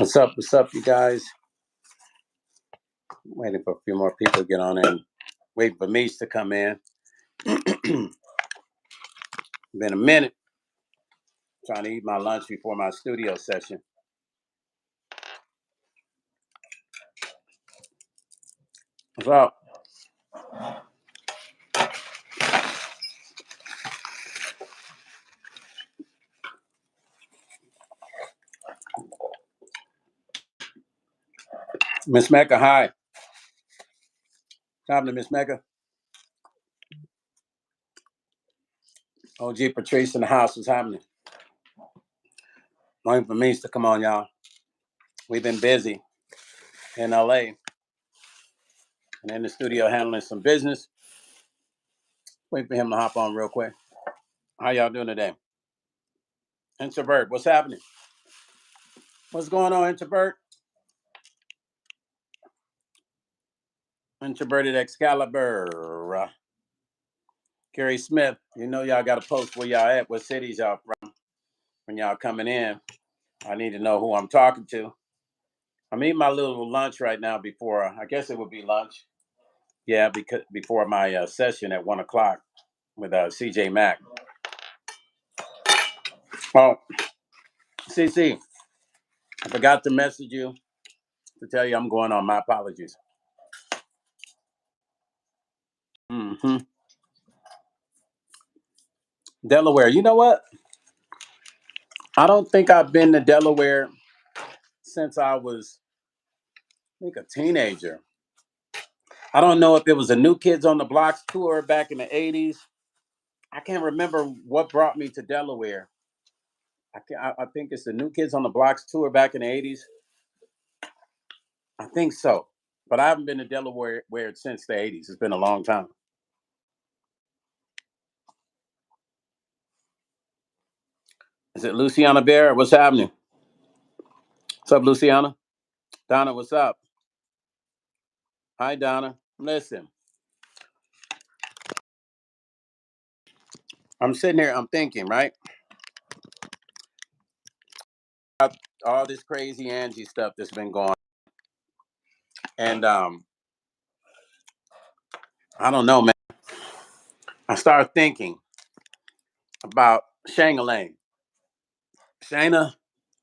What's up, you guys? Waiting for a few more people to get on in. Waiting for Meech to come in. Been a minute trying to eat my lunch before my studio session. What's up? Miss Mecca, hi. What's happening, Miss Mecca? OG Patrice in the house. What's happening? Waiting for Meech to come on, y'all. We've been busy in LA and in the studio handling some business. Waiting for him to hop on real quick. How y'all doing today? Introvert, what's happening? What's going on, Introvert? Introverted Excalibur. Gary Smith, you know y'all got to post where y'all at, what cities y'all from. When y'all coming in, I need to know who I'm talking to. I'm eating my little lunch right now before, I guess it would be lunch. Yeah, because before my session at 1 o'clock with CJ Mack. Oh, CC, I forgot to message you to tell you I'm going on. My apologies. Mm-hmm. Delaware. You know what? I don't think I've been to Delaware since I was, I think, a teenager. I don't know if it was a New Kids on the Blocks tour back in the 80s. I can't remember what brought me to Delaware. I think it's the New Kids on the Blocks tour back in the 80s. I think so. But I haven't been to Delaware since the 80s. It's been a long time. Is it Luciana Bear? What's happening? What's up, Luciana? Donna, what's up? Hi, Donna. Listen, I'm sitting here, I'm thinking, right? All this crazy Angie stuff that's been going on. And I don't know, man. I started thinking about Shaina. Shaina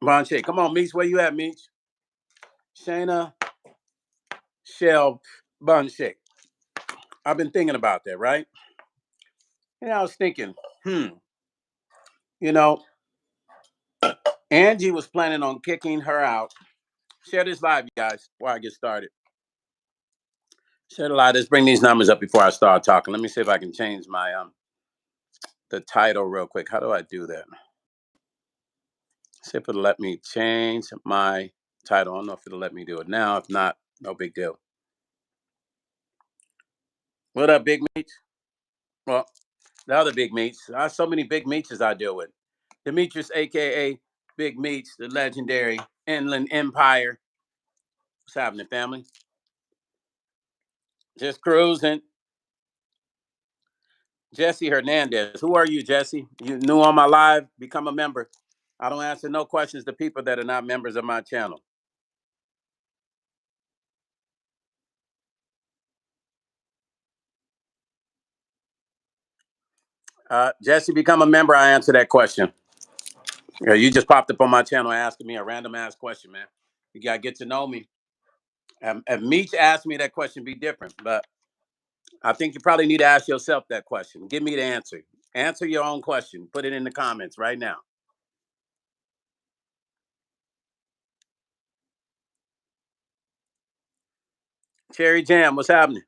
Bonche. Come on, Meech. Where you at, Meech? Shaina Shell Bonche. I've been thinking about that, right? And I was thinking, you know, Angie was planning on kicking her out. Share this live, you guys, before I get started. Share the live. Let's bring these numbers up before I start talking. Let me see if I can change my the title real quick. How do I do that? See if it'll let me change my title. I don't know if it'll let me do it now. If not, no big deal. What up, Big Meech? Well, the other Big Meech. I have so many Big Meeches I deal with. Demetrius, aka Big Meech, the legendary Inland Empire. What's happening, family? Just cruising. Jesse Hernandez. Who are you, Jesse? You new on my live? Become a member. I don't answer no questions to people that are not members of my channel. Jesse, become a member. I answer that question. Yeah, you just popped up on my channel asking me a random ass question, man. You gotta get to know me. If Meech asked me that question, be different. But I think you probably need to ask yourself that question. Give me the answer. Answer your own question. Put it in the comments right now. Cherry Jam, what's happening?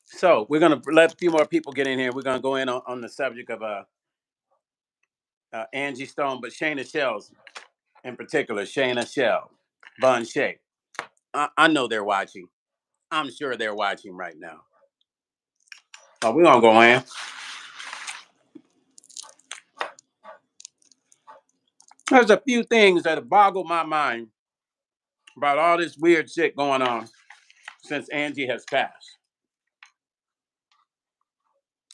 So we're gonna let a few more people get in here. We're gonna go in on the subject of Angie Stone, but Shaina Shells in particular. Shaina Shell, Bun Shay. I know they're watching. I'm sure they're watching right now. Oh, we're gonna go in. There's a few things that have boggled my mind about all this weird shit going on since Angie has passed.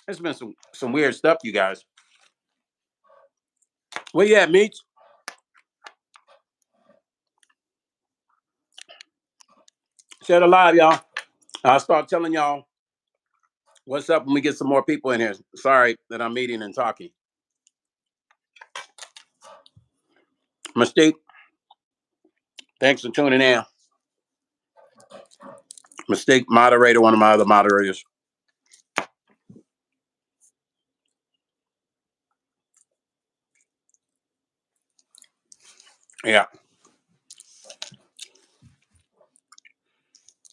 There's been some weird stuff, you guys. Where you at, Meech? Share the live, y'all. I'll start telling y'all what's up when we get some more people in here. Sorry that I'm eating and talking. Mystique, thanks for tuning in. Mystique, moderator, one of my other moderators. Yeah.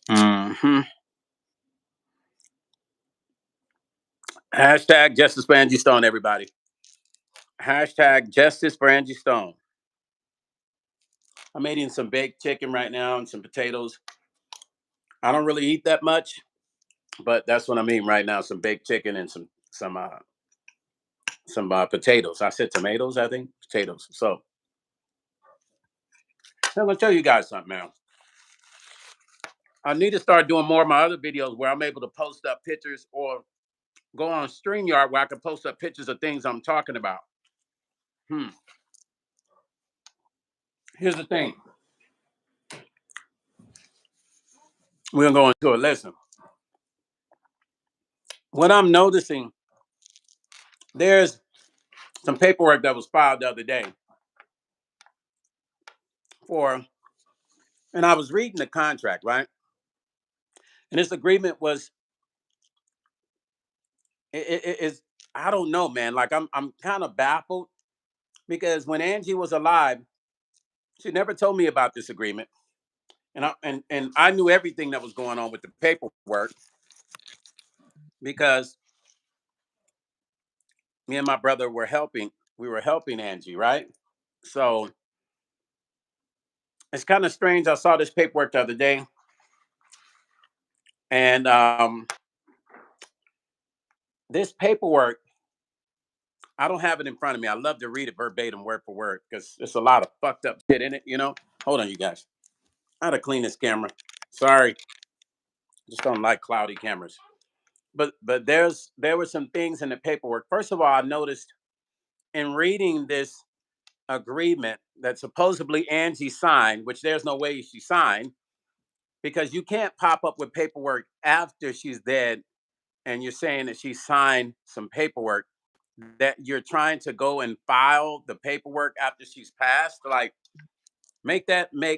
Mm-hmm. Hashtag justice for Angie Stone, everybody. Hashtag justice for Angie Stone. I'm eating some baked chicken right now and some potatoes. I don't really eat that much, but that's what I'm eating right now: some baked chicken and some potatoes. I said tomatoes, I think potatoes. So I'm gonna tell you guys something, man. I need to start doing more of my other videos where I'm able to post up pictures or go on StreamYard where I can post up pictures of things I'm talking about. Hmm. Here's the thing. We're gonna go into it. Listen, what I'm noticing, there's some paperwork that was filed the other day for, and I was reading the contract, right? And this agreement was, is, I don't know, man. Like I'm kind of baffled because when Angie was alive, she never told me about this agreement, and I knew everything that was going on with the paperwork because me and my brother were helping. We were helping Angie, right? So it's kind of strange. I saw this paperwork the other day, and this paperwork, I don't have it in front of me. I love to read it verbatim, word for word, because there's a lot of fucked up shit in it. Hold on, you guys. I had to clean this camera. Sorry, just don't like cloudy cameras. But there were some things in the paperwork. First of all, I noticed in reading this agreement that supposedly Angie signed, which there's no way she signed, because you can't pop up with paperwork after she's dead and you're saying that she signed some paperwork, that you're trying to go and file the paperwork after she's passed. Like, make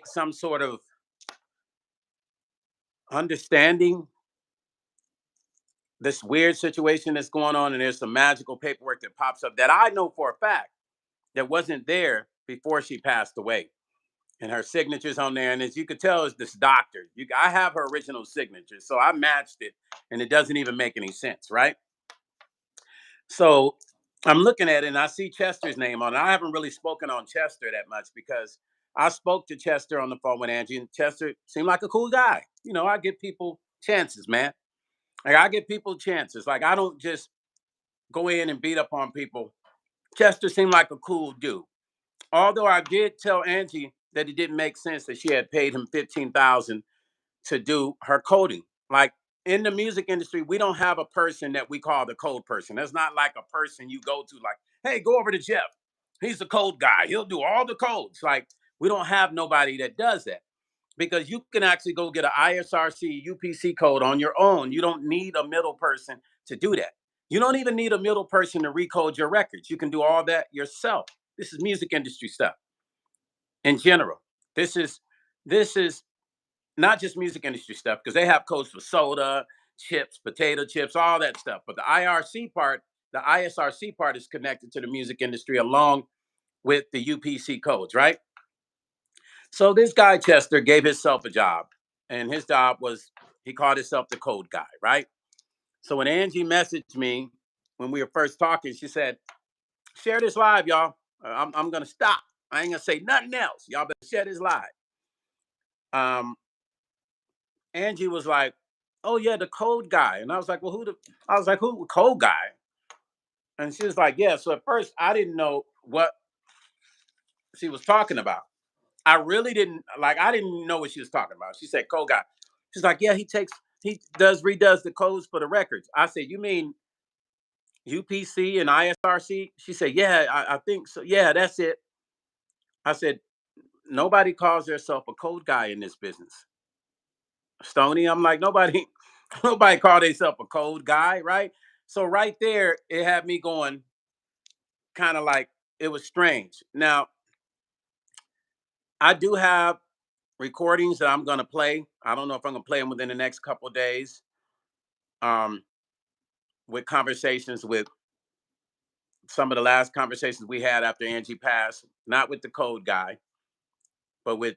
some sort of understanding this weird situation that's going on, and there's some magical paperwork that pops up that I know for a fact that wasn't there before she passed away. And her signature's on there, and as you could tell, is this doctor. I have her original signature, so I matched it, and it doesn't even make any sense, right? So I'm looking at it, and I see Chester's name on it. I haven't really spoken on Chester that much because I spoke to Chester on the phone with Angie, and Chester seemed like a cool guy. I give people chances, man. Like, I give people chances. Like, I don't just go in and beat up on people. Chester seemed like a cool dude. Although I did tell Angie that it didn't make sense that she had paid him 15,000 to do her coding. Like, in the music industry, we don't have a person that we call the code person. There's not like a person you go to, like, hey, go over to Jeff. He's the code guy. He'll do all the codes. Like, we don't have nobody that does that because you can actually go get an ISRC UPC code on your own. You don't need a middle person to do that. You don't even need a middle person to recode your records. You can do all that yourself. This is music industry stuff in general. This is not just music industry stuff because they have codes for soda, chips, potato chips, all that stuff. But the ISRC part is connected to the music industry along with the UPC codes, right? So this guy Chester gave himself a job, and his job was, he called himself the code guy, right? So when Angie messaged me when we were first talking, she said, "Share this live, y'all. I'm gonna stop. I ain't gonna say nothing else. Y'all better share this live." Um, Angie was like, "Oh yeah, the code guy," and I was like, "Well, who the code guy?" And she was like, "Yeah." So at first, I didn't know what she was talking about. I really didn't like. I didn't know what she was talking about. She said code guy. She's like, "Yeah, he redoes the codes for the records." I said, "You mean UPC and ISRC? She said, yeah, I think so. Yeah, that's it. I said, nobody calls themselves a code guy in this business. Stony, I'm like, nobody, nobody called themselves a code guy, right? So right there, it had me going kind of like it was strange. Now, I do have recordings that I'm gonna play. I don't know if I'm gonna play them within the next couple of days. Um, with conversations with some of the last conversations we had after Angie passed, not with the code guy, but with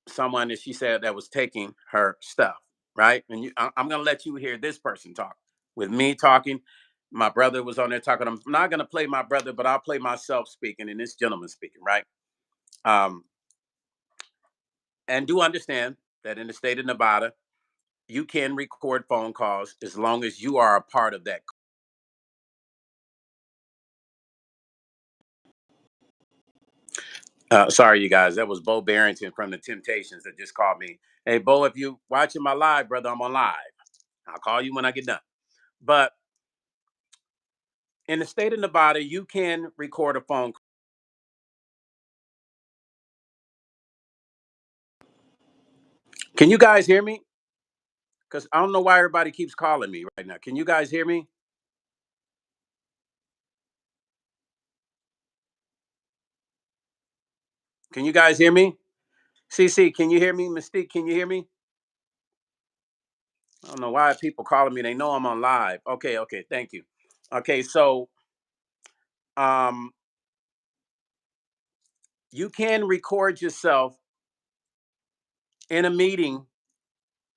someone that she said that was taking her stuff, right? And I'm gonna let you hear this person talk. With me talking, my brother was on there talking. I'm not gonna play my brother, but I'll play myself speaking and this gentleman speaking, right? Um, and do understand that in the state of Nevada, you can record phone calls as long as you are a part of that. Sorry, you guys. That was Bo Barrington from the Temptations that just called me. Hey, Bo, if you watching my live, brother, I'm on live. I'll call you when I get done. But in the state of Nevada, you can record a phone call. Can you guys hear me? Because I don't know why everybody keeps calling me right now. Can you guys hear me? Can you guys hear me? CC, can you hear me? Mystique, can you hear me? I don't know why people calling me. They know I'm on live. Okay, okay, thank you. Okay, so um, you can record yourself in a meeting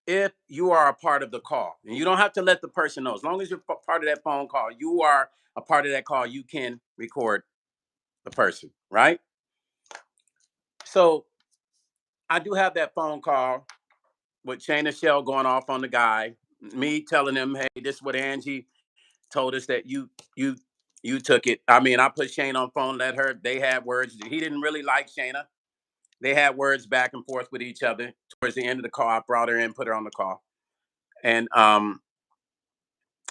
if you are a part of the call. And you don't have to let the person know. As long as you're part of that phone call, you are a part of that call, you can record the person, right? So I do have that phone call with Shaina Shell going off on the guy, me telling him, hey, this is what Angie told us that you took it. I mean, I put Shane on phone, let her, they had words. He didn't really like Shaina. They had words back and forth with each other. Towards the end of the call, I brought her in, put her on the call. And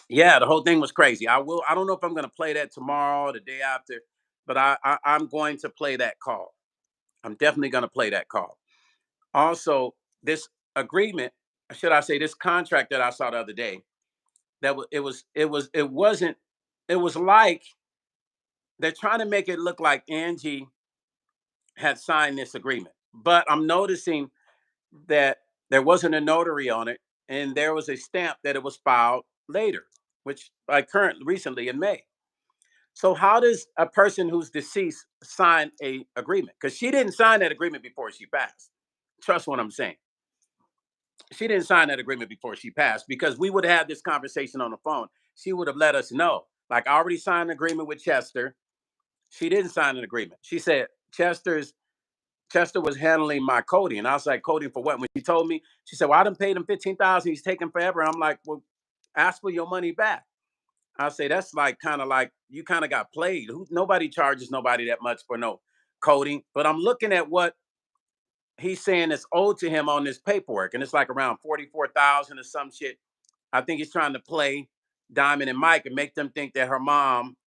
yeah, the whole thing was crazy. I don't know if I'm gonna play that tomorrow, the day after, but I'm going to play that call. I'm definitely gonna play that call. Also, this agreement, should I say this contract that I saw the other day, that it wasn't, it was like they're trying to make it look like Angie had signed this agreement. But I'm noticing that there wasn't a notary on it, and there was a stamp that it was filed later, which like current recently in May. So how does a person who's deceased sign a agreement? Because she didn't sign that agreement before she passed. Trust what I'm saying. She didn't sign that agreement before she passed because we would have had this conversation on the phone. She would have let us know. Like I already signed an agreement with Chester. She didn't sign an agreement. She said Chester was handling my coding. And I was like, coding for what? When she told me, she said, well, I done paid him 15,000. He's taking forever. I'm like, well, ask for your money back. I say that's like kind of like you kind of got played. Nobody charges nobody that much for no coding. But I'm looking at what he's saying is owed to him on this paperwork, and it's like around 44,000 or some shit. I think he's trying to play Diamond and Mike and make them think that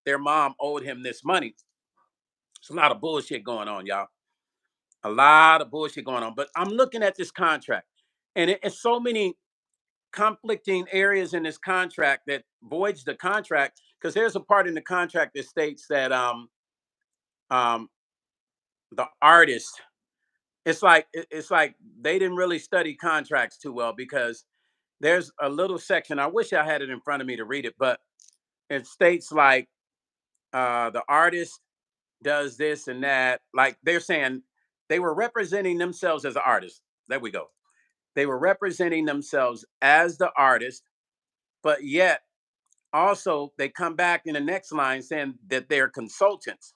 their mom, owed him this money. It's a lot of bullshit going on, y'all. A lot of bullshit going on. But I'm looking at this contract, and it's so many conflicting areas in this contract that voids the contract because there's a part in the contract that states that um the artist, it's like they didn't really study contracts too well because there's a little section, I wish I had it in front of me to read it, but it states like the artist does this and that. Like they're saying they were representing themselves as an artist. There we go. They were representing themselves as the artist, but yet also they come back in the next line saying that they're consultants.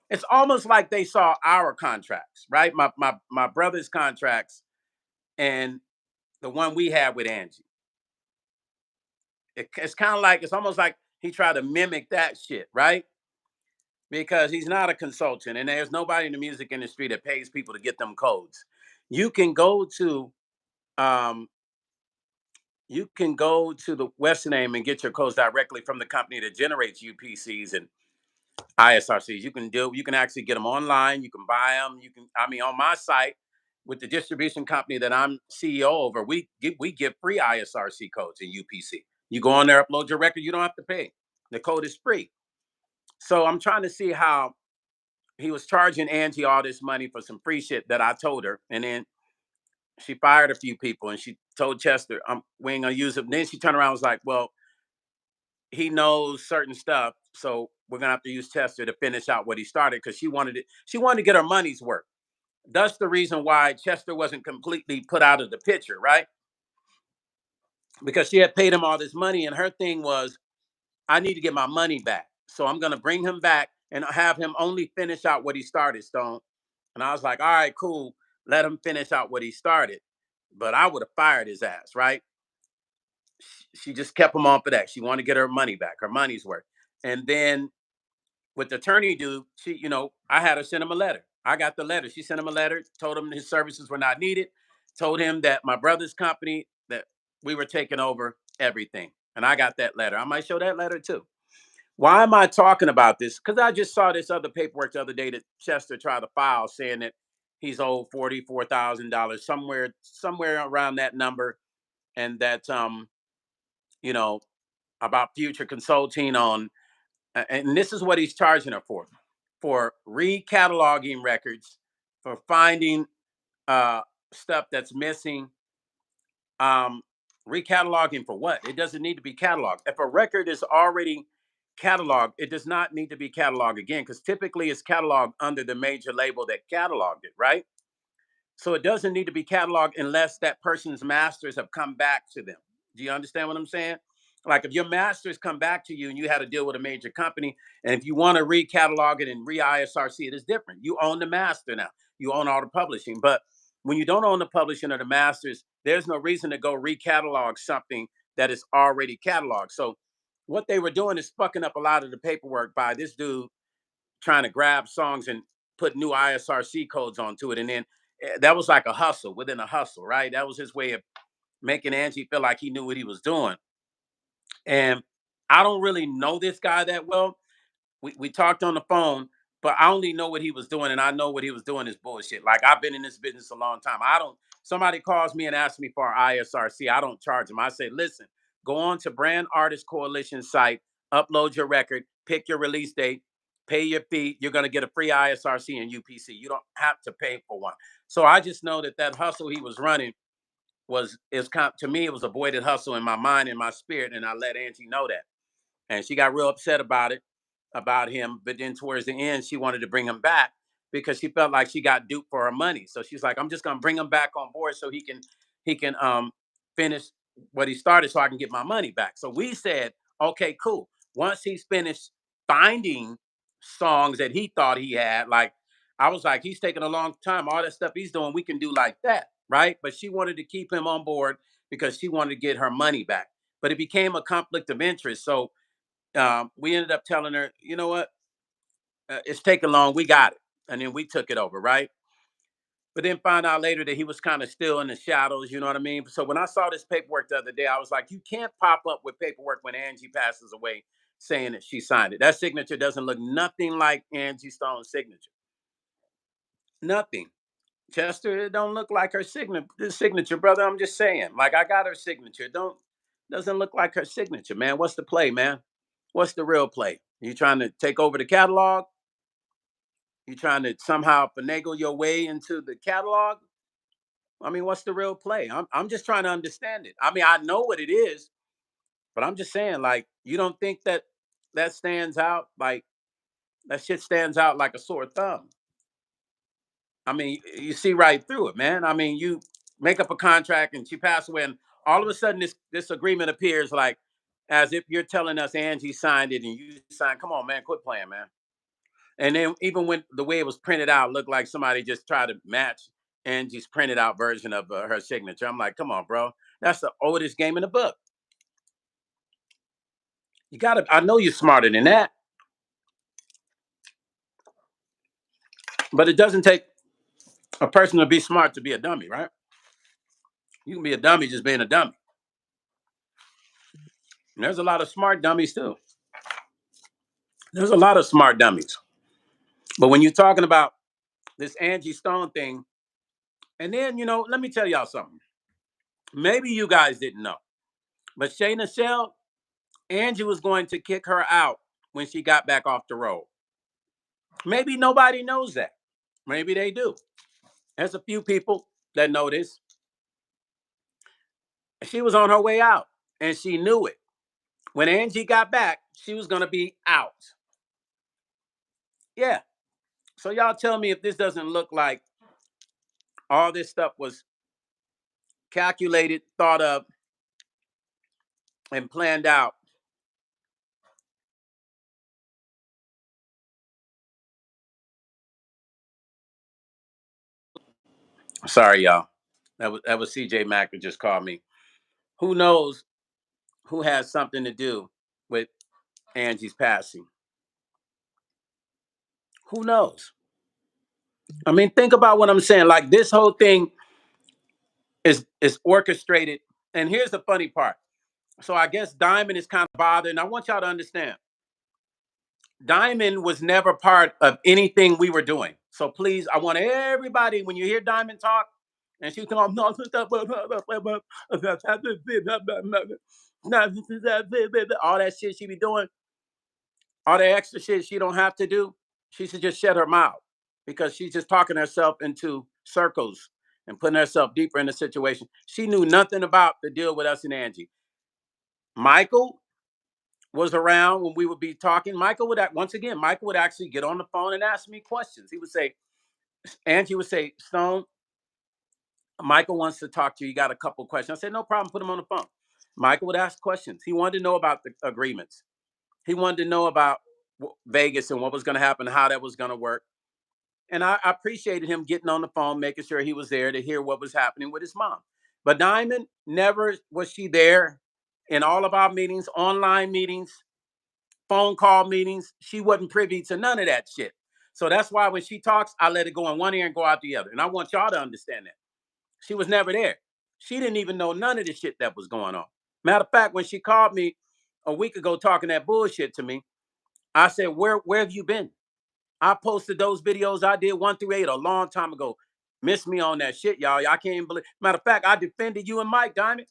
It's almost like they saw our contracts, right? My brother's contracts and the one we had with Angie. It's kind of like it's almost like he tried to mimic that shit, right? Because he's not a consultant and there's nobody in the music industry that pays people to get them codes. You can go to um you can go to the Western name and get your codes directly from the company that generates UPCs and ISRCs. You can actually get them online. You can buy them. You can, I mean, on my site with the distribution company that I'm CEO over, we give free ISRC codes in UPC. You go on there, upload your record, you don't have to pay. The code is free. So I'm trying to see how he was charging Angie all this money for some free shit that I told her, and then she fired a few people, and she told Chester, we ain't gonna use it. And then she turned around and was like, well, he knows certain stuff, so we're gonna have to use Chester to finish out what he started because she wanted to get her money's worth. That's the reason why Chester wasn't completely put out of the picture, right? Because she had paid him all this money, and her thing was, I need to get my money back. So I'm gonna bring him back and have him only finish out what he started, Stone. And I was like, all right, cool. Let him finish out what he started. But I would have fired his ass, right? She just kept him on for that. She wanted to get her money back, her money's worth. And then with the attorney dude, I had her send him a letter. I got the letter. She sent him a letter, told him his services were not needed, told him that my brother's company, that we were taking over everything. And I got that letter. I might show that letter too. Why am I talking about this? Because I just saw this other paperwork the other day that Chester tried to file saying that he's owed $44,000, somewhere around that number, and that you know, about future consulting on, and this is what he's charging her for recataloging records, for finding uh stuff that's missing. um Recataloging for what? It doesn't need to be cataloged. If a record is already cataloged, it does not need to be cataloged again, because typically it's cataloged under the major label that cataloged it, right? So it doesn't need to be cataloged unless that person's masters have come back to them. Do you understand what I'm saying? Like if your masters come back to you and you had to deal with a major company, and if you want to recatalog it and re-ISRC it, is different. You own the master now. You own all the publishing. But when you don't own the publishing or the masters, there's no reason to go recatalog something that is already cataloged. So what they were doing is fucking up a lot of the paperwork by this dude trying to grab songs and put new ISRC codes onto it. And then that was like a hustle within a hustle, right? That was his way of making Angie feel like he knew what he was doing. And I don't really know this guy that well. We talked on the phone, but I only know what he was doing, and I know what he was doing is bullshit. Like I've been in this business a long time. I don't. Somebody calls me and asks me for ISRC, I don't charge them. I say, listen, go on to Brand Artist Coalition site, upload your record, pick your release date, pay your fee. You're gonna get a free ISRC and UPC. You don't have to pay for one. So I just know that that hustle he was running to me, it was a voided hustle in my mind and my spirit, and I let Angie know that, and she got real upset about him. But then towards the end, she wanted to bring him back because she felt like she got duped for her money. So she's like, I'm just gonna bring him back on board so he can finish what he started so I can get my money back. So we said, okay, cool. Once he's finished finding songs that he thought he had, like I was like, he's taking a long time. All that stuff he's doing, we can do like that, right? But she wanted to keep him on board because she wanted to get her money back. But it became a conflict of interest. So we ended up telling her, you know what, it's taking long. We got it, and then we took it over, right? But then find out later that he was kind of still in the shadows. You know what I mean? So when I saw this paperwork the other day, I was like, you can't pop up with paperwork when Angie passes away saying that she signed it. That signature doesn't look nothing like Angie Stone's signature. Nothing. Chester, it don't look like her signature, brother. I'm just saying. Like I got her signature. Don't Doesn't look like her signature, man. What's the play, man? What's the real play? You trying to take over the catalog? You trying to somehow finagle your way into the catalog? I mean, what's the real play? I'm just trying to understand it. I mean, I know what it is, but I'm just saying, like, you don't think that that stands out? Like that shit stands out like a sore thumb. I mean, you see right through it, man. I mean, you make up a contract and she passed away, and all of a sudden this agreement appears like as if you're telling us Angie signed it and you signed. Come on, man, quit playing, man. And then even when the way it was printed out looked like somebody just tried to match Angie's printed out version of her signature. I'm like, come on, bro. That's the oldest game in the book. You gotta, I know you're smarter than that, but it doesn't take a person to be smart to be a dummy, right? You can be a dummy just being a dummy. And there's a lot of smart dummies too. There's a lot of smart dummies. But when you're talking about this Angie Stone thing, and then, let me tell y'all something. Maybe you guys didn't know, but Shaina Shell, Angie was going to kick her out when she got back off the road. Maybe nobody knows that. Maybe they do. There's a few people that know this. She was on her way out and she knew it. When Angie got back, she was going to be out. Yeah. So y'all tell me if this doesn't look like all this stuff was calculated, thought of, and planned out. Sorry, y'all. That was CJ Mack who just called me. Who knows who has something to do with Angie's passing? Who knows? I mean, think about what I'm saying. Like this whole thing is orchestrated. And here's the funny part. So I guess Diamond is kind of bothered. And I want y'all to understand Diamond was never part of anything we were doing. So please, I want everybody, when you hear Diamond talk, and she come on, all that shit she be doing, all the extra shit she don't have to do, she should just shut her mouth because she's just talking herself into circles and putting herself deeper in the situation. She knew nothing about the deal with us and Angie. Michael was around when we would be talking. Michael would once again, Michael would actually get on the phone and ask me questions. He would say, Angie would say, Stone, Michael wants to talk to you. You got a couple questions. I said, no problem. Put him on the phone. Michael would ask questions. He wanted to know about the agreements. He wanted to know about Vegas and what was going to happen, how that was going to work. And I appreciated him getting on the phone, making sure he was there to hear what was happening with his mom. But Diamond, never was she there in all of our meetings, online meetings, phone call meetings. She wasn't privy to none of that shit. So that's why when she talks, I let it go in one ear and go out the other. And I want y'all to understand that. She was never there. She didn't even know none of the shit that was going on. Matter of fact, when she called me a week ago talking that bullshit to me, I said, where have you been? I posted those videos I did 1 through 8 a long time ago. Miss me on that shit, y'all. Y'all can't even believe. Matter of fact, I defended you and Mike Diamond.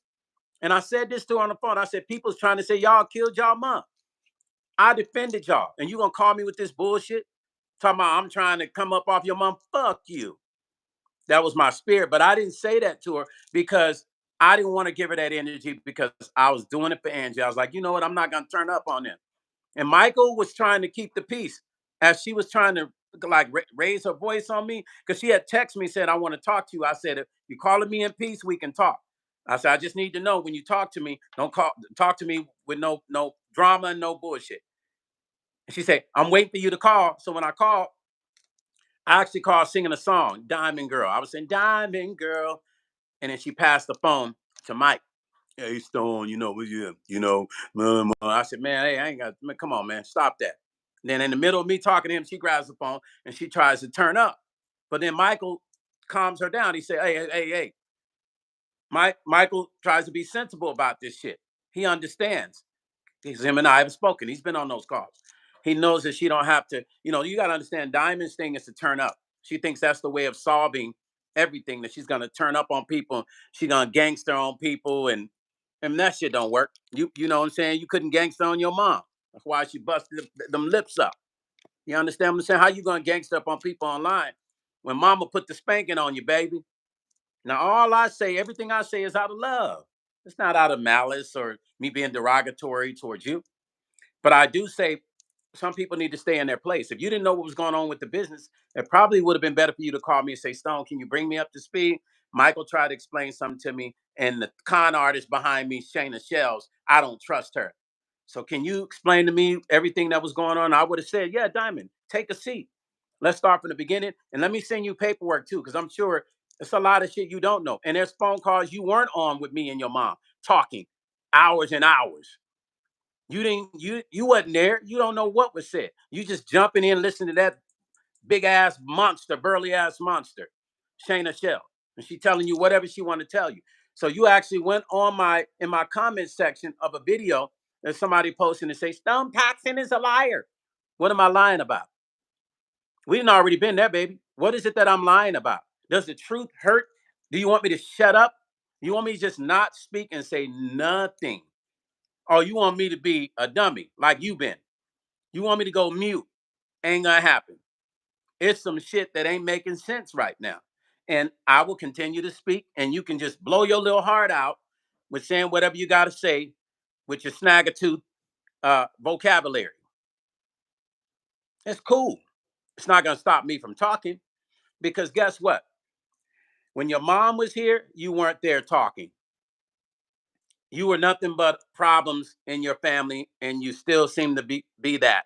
And I said this to her on the phone. I said, people's trying to say y'all killed y'all mom. I defended y'all. And you gonna call me with this bullshit? Talking about I'm trying to come up off your mom. Fuck you. That was my spirit. But I didn't say that to her because I didn't want to give her that energy because I was doing it for Angie. I was like, you know what? I'm not gonna turn up on them. And Michael was trying to keep the peace as she was trying to like raise her voice on me because she had texted me said, I want to talk to you. I said, if you're calling me in peace, we can talk. I said, I just need to know when you talk to me, don't talk to me with no drama and no bullshit. And she said, I'm waiting for you to call. So when I called, I actually called singing a song, Diamond Girl. I was saying, Diamond Girl. And then she passed the phone to Mike. Hey, Stone, I said, man, hey, I ain't got, man, come on, man, stop that. And then in the middle of me talking to him, she grabs the phone and she tries to turn up. But then Michael calms her down. He said, hey. Michael tries to be sensible about this shit. He understands. Because him and I have spoken. He's been on those calls. He knows that she don't have to, you got to understand Diamond's thing is to turn up. She thinks that's the way of solving everything, that she's going to turn up on people. She's going to gangster on people. And that shit don't work. You know what I'm saying? You couldn't gangster on your mom. That's why she busted them lips up. You understand what I'm saying? How you going to gangster up on people online when mama put the spanking on you, baby? Now, all I say, everything I say is out of love. It's not out of malice or me being derogatory towards you. But I do say some people need to stay in their place. If you didn't know what was going on with the business, it probably would have been better for you to call me and say, Stone, can you bring me up to speed? Michael tried to explain something to me, and the con artist behind me, Shaina Shells, I don't trust her. So can you explain to me everything that was going on? I would have said, yeah, Diamond, take a seat. Let's start from the beginning. And let me send you paperwork too, because I'm sure it's a lot of shit you don't know. And there's phone calls you weren't on with me and your mom talking hours and hours. You wasn't there. You don't know what was said. You just jumping in, listening to that big ass monster, burly ass monster, Shaina Shell. And she telling you whatever she want to tell you. So you actually went on in my comment section of a video there's somebody posting and say, Stone Paxton is a liar. What am I lying about? We didn't already been there, baby. What is it that I'm lying about? Does the truth hurt? Do you want me to shut up? You want me to just not speak and say nothing? Or you want me to be a dummy like you been? You want me to go mute? Ain't gonna happen. It's some shit that ain't making sense right now. And I will continue to speak, and you can just blow your little heart out with saying whatever you got to say with your snagger vocabulary. It's cool. It's not going to stop me from talking because guess what? When your mom was here, you weren't there talking. You were nothing but problems in your family, and you still seem to be that.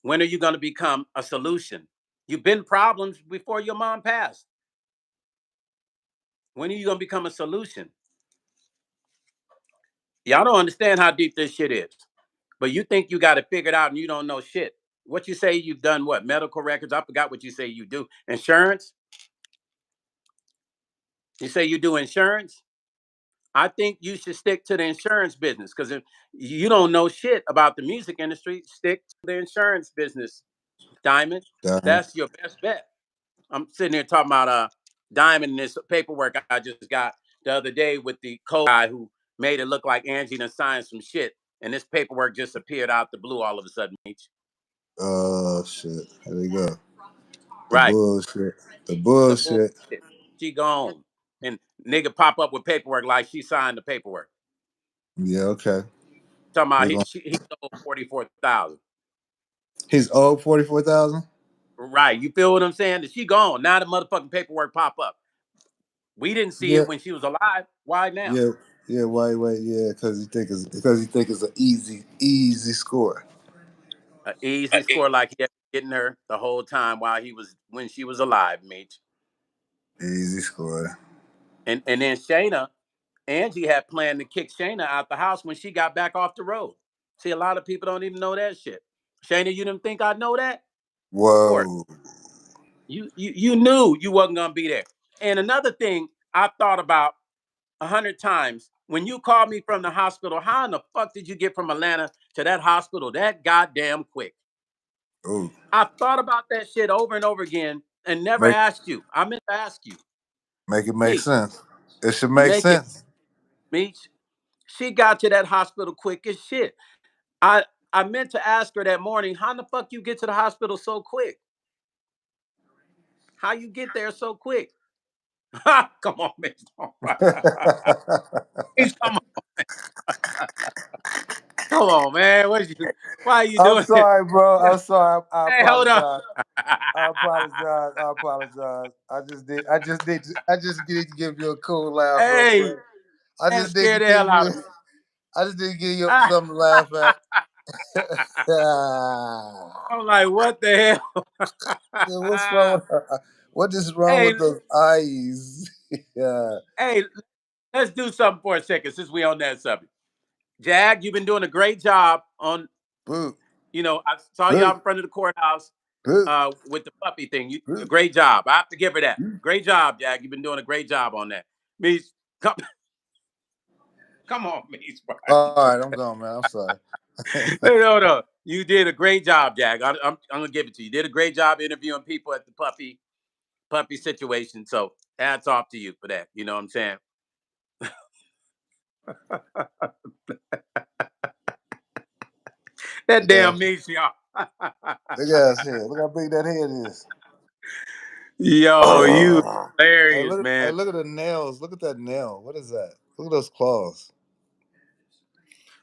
When are you going to become a solution? You've been problems before your mom passed. When are you going to become a solution? Y'all don't understand how deep this shit is. But you think you got it figured out and you don't know shit. What you say you've done what? Medical records? I forgot what you say you do. Insurance? You say you do insurance? I think you should stick to the insurance business because if you don't know shit about the music industry, stick to the insurance business, Diamond. That's your best bet. I'm sitting here talking about Diamond and this paperwork I just got the other day with the code guy who made it look like Angie done signed some shit, and this paperwork just appeared out the blue all of a sudden. Oh shit! Here we go. The Right. bullshit. The The bullshit. bullshit. She gone. And nigga pop up with paperwork like she signed the paperwork. Yeah. Okay. Talking about We're going. he sold 44,000. He's owed 44,000. Right. You feel what I'm saying? She gone. Now the motherfucking paperwork pop up. We didn't see Yeah. it when she was alive. Why now? Yeah. Yeah. Wait. Yeah. Because you think it's an easy score. An easy score like he had been getting her the whole time while he was when she was alive, Meech. Easy score. And then Shaina, Angie had planned to kick Shaina out the house when she got back off the road. See, a lot of people don't even know that shit. Shaina, you didn't think I'd know that? Of course. Whoa. You knew you wasn't gonna be there. And another thing I thought about 100 times when you called me from the hospital, how in the fuck did you get from Atlanta to that hospital that goddamn quick? Ooh. I thought about that shit over and over again and never Make asked you. I meant to ask you, make it make Meech, sense. It should make make it, sense. Meech. She got to that hospital quick as shit. I I meant to ask her that morning, how in the fuck you get to the hospital so quick? How you get there so quick? Come on, Meech. Meech, come on. Come on, man. Why are you I'm doing it? sorry, bro. I'm sorry. I Hey, hold on. apologize. I apologize. I apologize. I just did give you a cool laugh real Hey, quick. I that just scared didn't the give hell out you. of me. I just didn't give you something to laugh at. I'm like, what the What's wrong hell? with her? What is wrong Hey, with those eyes? Yeah. hey, let's do something for a second since we on that subject. Jag, you've been doing a great job on, Boo. I saw you out Boo. in front of the courthouse Boo. with the puppy thing. A Boo. great job. I have to give her that. Boo. Great job, Jag. You've been doing a great job on that. Meech, come, come on, Meech. All right, I'm gone, man. I'm sorry. No. You did a great job, Jag. I'm gonna give it to you. You did a great job interviewing people at the puppy situation. So hats off to you for that. You know what I'm saying? That Yeah. damn means y'all. Look at his head. Look how big that head is. Yo, you hilarious, Hey, man. look at the nails. Look at that nail. What is that? Look at those claws.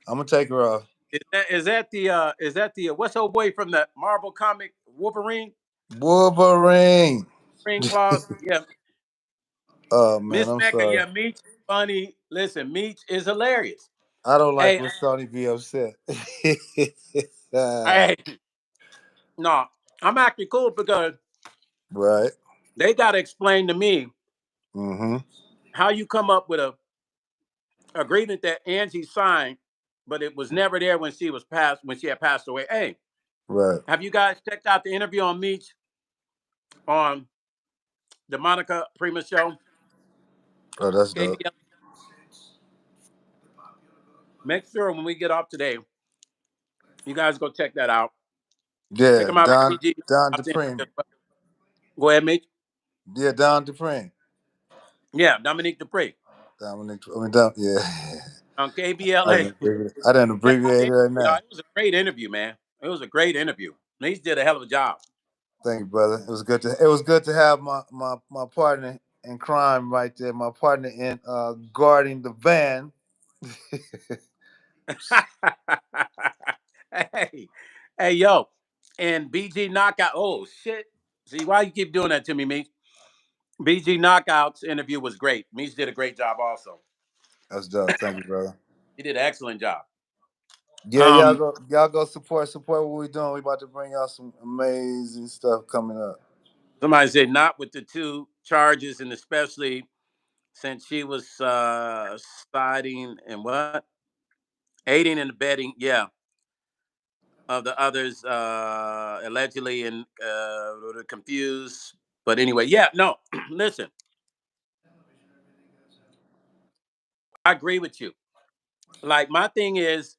I'm gonna take her off. Is that the what's old boy from the Marvel comic Wolverine? Wolverine. Ring claws? Yeah. Oh man, Miss I'm Mecca, sorry. yeah, Meech is funny. Listen, Meech is hilarious. I don't like Hey, when Sony be upset. hey, no, I'm actually cool because Right. they gotta explain to me Mm-hmm. how you come up with a agreement that Angie signed, but it was never there when she had passed away. Hey, Right. have you guys checked out the interview on Meech on the Monica Prima show? Oh, that's dope. KBL. Make sure when we get off today, you guys go check that out. Check Yeah, them out. Don BG. Don Dupree. Go ahead, Meech. Yeah, Don Dupree. Yeah, Dominique Dupree Dominic. I mean, Don, yeah. on KBLA. I didn't Yeah, abbreviate it right y'all, now. it was a great interview, man. It was a great interview. Meech did a hell of a job. Thank you, brother. It was good to have my partner in crime right there. My partner in guarding the van. Hey, hey, yo, and BG knockout. Oh shit! See why you keep doing that to me, Meech? BG knockouts interview was great. Meech did a great job also. That's dope. Thank you, brother. He did an excellent job. Yeah, Um, y'all go support what we doing. We about to bring out some amazing stuff coming up. Somebody said not with the two charges, and especially since she was siding and what aiding and abetting, yeah, of the others allegedly and confused. But anyway, yeah, no, listen, I agree with you. Like my thing is,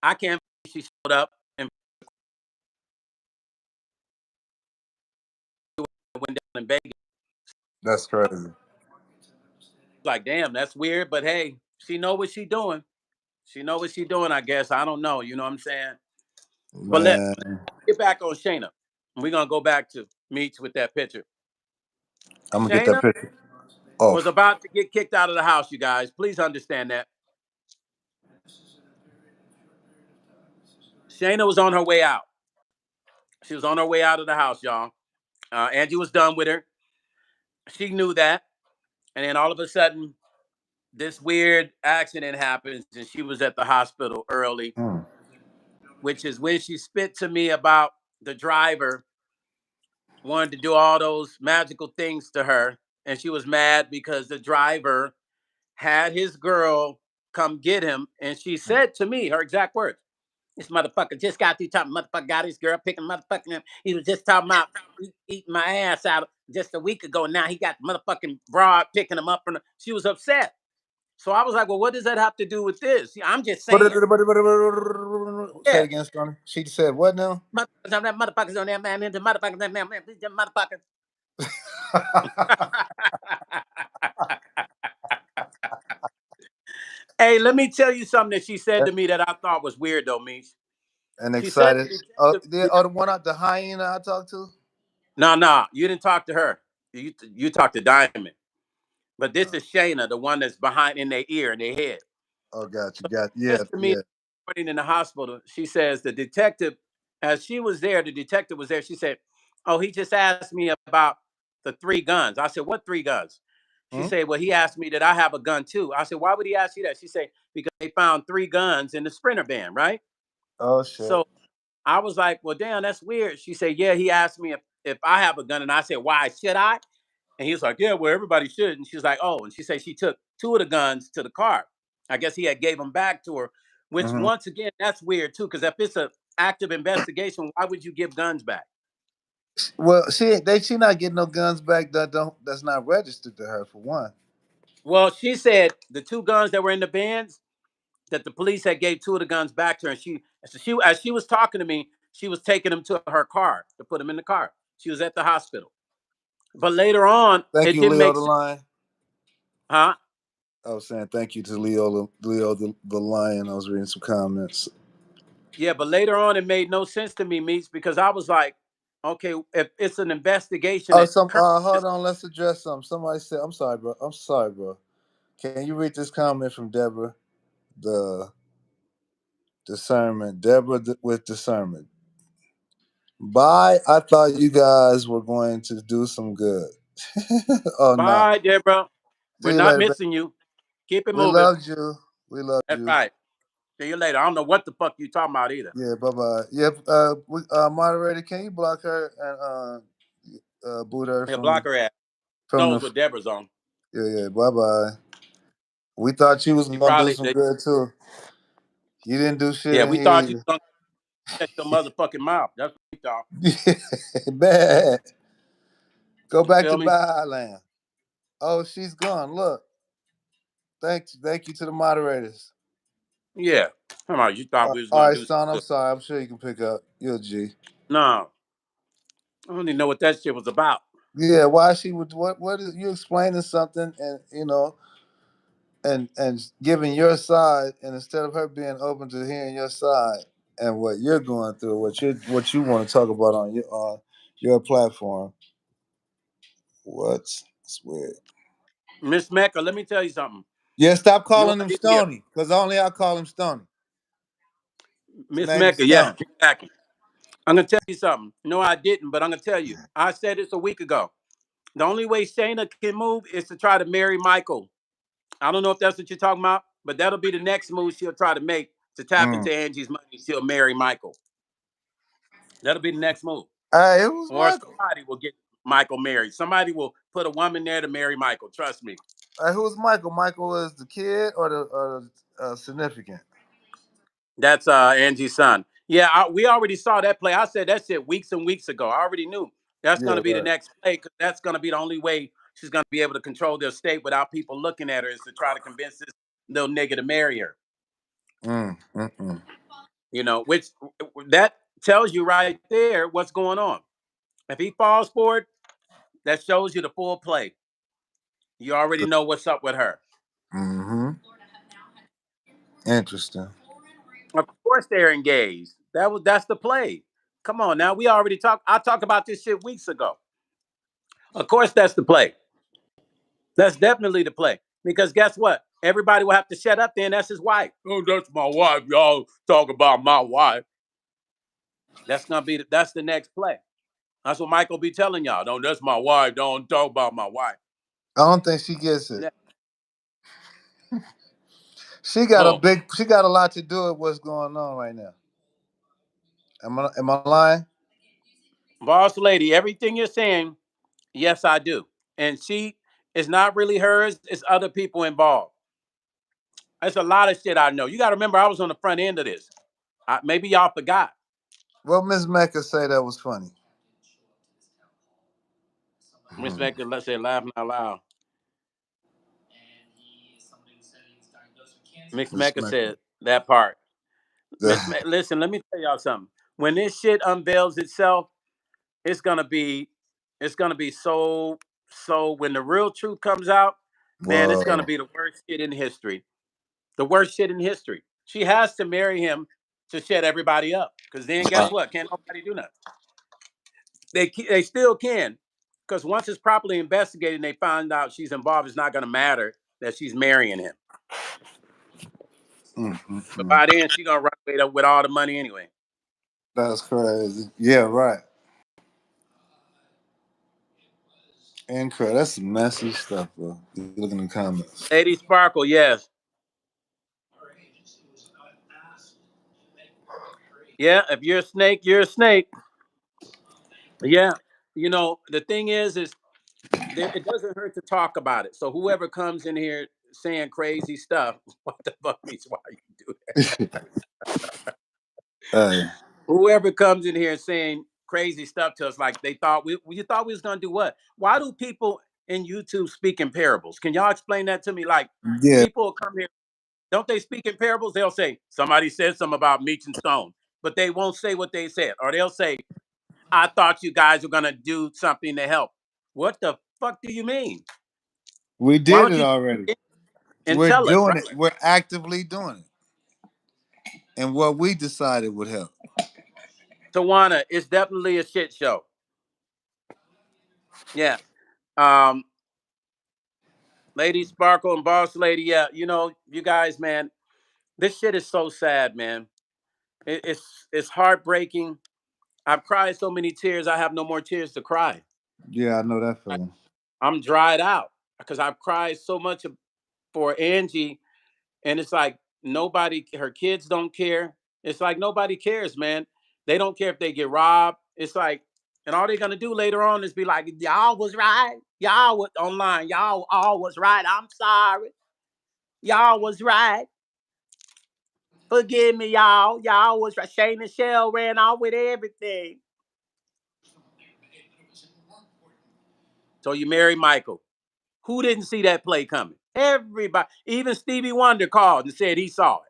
I can't believe she showed up and went down in Vegas. That's crazy, Like, damn, that's weird. But hey, she know what she doing. She know what she doing. I guess I don't know. You know what I'm saying? But let's man. get back on Shaina. We're gonna go back to Meech with that picture. I'm gonna get that Shaina picture was off. about to get kicked out of the house. You guys, please understand that. Shaina was on her way out. She was on her way out of the house, y'all. Angie was done with her. She knew that, and then all of a sudden, this weird accident happens, and she was at the hospital early, Hmm. which is when she spit to me about the driver wanted to do all those magical things to her, and she was mad because the driver had his girl come get him, and she said to me her exact words. This motherfucker just got through talking. Motherfucker got his girl picking motherfucking. He was just talking about eating my ass out just a week ago. Now he got motherfucking broad picking him up. From she was upset. So I was like, well, what does that have to do with this? I'm just saying. Say it Yeah. again, Stoney. She said what now? Motherfuckers on that motherfuckers on that man. The motherfuckers on that man. The motherfuckers. Hey, let me tell you something that she said to me that I thought was weird though, Mish. And She said excited. the Oh, detective. the one out the hyena I talked to. No, no, you didn't talk to her. You talked to Diamond. But this Oh, is Shaina, the one that's behind in their ear and their head. oh, got you. Yeah, Says to me, yeah. in the hospital, she says the detective, as she was there, the detective was there. She said, "Oh, he just asked me about the three guns." I said, "What three guns?" She Hmm? said, "Well, he asked me that I have a gun too." I said, "Why would he ask you that?" She said, "Because they found three guns in the Sprinter van, right?" Oh shit. So I was like, "Well, damn, that's weird." She said, "Yeah, he asked me if I have a gun," and I said, "Why should I?" And he was like, "Yeah, well, everybody should." And she's like, "Oh," and she said she took two of the guns to the car. I guess he had gave them back to her, which Hmm. once again, that's weird too, because if it's an active investigation, why would you give guns back? Well, she not getting no guns back that's not registered to her for one. Well, she said the two guns that were in the vans that the police had gave two of the guns back to her, and she as she was talking to me, she was taking them to her car to put them in the car. She was at the hospital, but later on, Thank it you, didn't Leo make the sense, Lion. huh? I was saying thank you to Leo the Lion. I was reading some comments. Yeah, but later on, it made no sense to me, Meeks, because I was like, okay, if it's an investigation Oh, that some currently hold is, on, let's address something. Somebody said, I'm sorry, bro. I'm sorry, bro. Can you read this comment from Deborah? The discernment. Deborah with discernment. Bye. I thought you guys were going to do some good. Oh no. bye, Deborah. See We're you not later, baby. missing you. Keep it We moving. loved you. We loved That's you. right. See you later. I don't know what the fuck you talking about either. Yeah, bye bye. Yep. Moderator, can you block her and boot her Yeah, block her ass. from the? Knows what Deborah's on. Yeah. Bye bye. We thought you was She gonna do probably, some good too. You didn't do shit yeah, in we here thought you either. was gonna shut your motherfucking mouth. That's what we thought. Bad. Go You back feel to me? Byland. Oh, she's gone. Look. Thank you to the moderators. Yeah. Come on, you thought we was All gonna right, do some Stone. I'm good. sorry. I'm sure you can pick up. You're a G. No, I don't even know what that shit was about. Yeah. Why she would? What is you explaining something and and giving your side, and instead of her being open to hearing your side and what you're going through, what you want to talk about on your platform. What? It's weird. Miss Mecca, let me tell you something. Yeah, stop No, calling I him didn't hear. Stony, because only I call him Stony. His Miss name is Mecca, yeah, Stone. exactly. I'm gonna tell you something. No, I didn't, but I'm gonna tell you. I said this a week ago. The only way Shaina can move is to try to marry Michael. I don't know if that's what you're talking about, but that'll be the next move she'll try to make to tap Mm. into Angie's money. She'll marry Michael. That'll be the next move. Hey, it was Or Michael. somebody will get Michael married. Somebody will put a woman there to marry Michael. Trust me. Hey, who's Michael? Michael is the kid or the significant? That's Angie's son. Yeah, we already saw that play. I said that shit weeks and weeks ago. I already knew that's going Yeah, to be the right. next play because that's going to be the only way she's going to be able to control their state without people looking at her is to try to convince this little nigga to marry her. Mm. Which that tells you right there what's going on. If he falls for it, that shows you the full play. You already know what's up with her. Mm-hmm. Interesting. Of course they're engaged. That's the play. Come on now. We already talked. I talked about this shit weeks ago. Of course that's the play. That's definitely the play. Because guess what? Everybody will have to shut up then. That's his wife. Oh, that's my wife. Y'all talk about my wife. That's the next play. That's what Michael be telling y'all. No, that's my wife. Don't talk about my wife. I don't think she gets it. Yeah. Oh, She got a lot to do with what's going on right now. Am I lying? boss lady, everything you're saying, yes, I do. And she is not really hers, it's other people involved. That's a lot of shit I know. You got to remember, I was on the front end of this. Maybe y'all forgot. Well, Miss Mecca say that was funny. Miss Hmm. Vector, let's say laughing out loud. Miss Miss Mecca Mecca. said that part. Listen, let me tell y'all something. When this shit unveils itself, it's gonna be, it's gonna be so. When the real truth comes out, man, it's gonna Whoa. be the worst shit in history. The worst shit in history. She has to marry him to shut everybody up. Because then, guess Uh, what? Can't nobody do nothing. They still can. Because once it's properly investigated and they find out she's involved, it's not gonna matter that she's marrying him. But mm. by then, she's gonna run away with all the money anyway. That's crazy. Yeah, right. Incredible. That's some messy stuff, bro. You look in the comments. Lady Sparkle, yes. Yeah, if you're a snake, you're a snake. Yeah. The thing is it doesn't hurt to talk about it. So whoever comes in here saying crazy stuff, what the fuck means why you do that? Hey, Whoever comes in here saying crazy stuff to us, like they thought you thought we was gonna do what? Why do people in YouTube speak in parables? Can y'all explain that to me? Like yeah, people come here, don't they speak in parables? They'll say somebody said something about Meech and Stone, but they won't say what they said, or they'll say I thought you guys were gonna do something to help. What the fuck do you mean? we Why did don't it you already. and We're tell us, doing right? it. We're actively doing it. And what we decided would help. Tawana, it's definitely a shit show. Yeah. Um, Lady Sparkle and Boss Lady, yeah, you guys, man, this shit is so sad, man. It's heartbreaking. I've cried so many tears, I have no more tears to cry. Yeah, I know that I- feeling. I'm dried out because I've cried so much for Angie. And it's like nobody, her kids don't care. It's like nobody cares, man. They don't care if they get robbed. It's like, and all they're gonna do later on is be like, y'all was right. Y'all was online. Y'all all was right. I'm sorry. Y'all was right. Forgive me, y'all. Y'all was right. Shane Shell ran off with everything. So you marry Michael. Who didn't see that play coming? Everybody. Even Stevie Wonder called and said he saw it.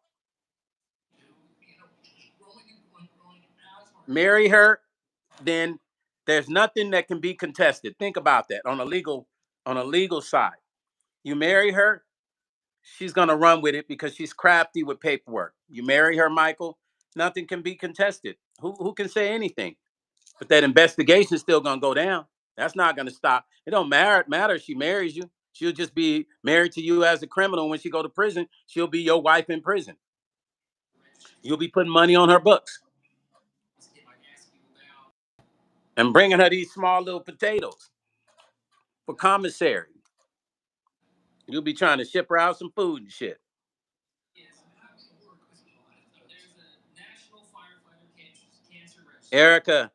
marry her, then there's nothing that can be contested. Think about that on a legal side. You marry her, she's gonna run with it because she's crafty with paperwork. You marry her, Michael, nothing can be contested. Who can say anything? But that investigation's still gonna go down. That's not gonna stop. It don't matter if she marries you. She'll just be married to you as a criminal. When she go to prison, she'll be your wife in prison. You'll be putting money on her books and bringing her these small little potatoes for commissary. You'll be trying to ship her out some food and shit. Erica.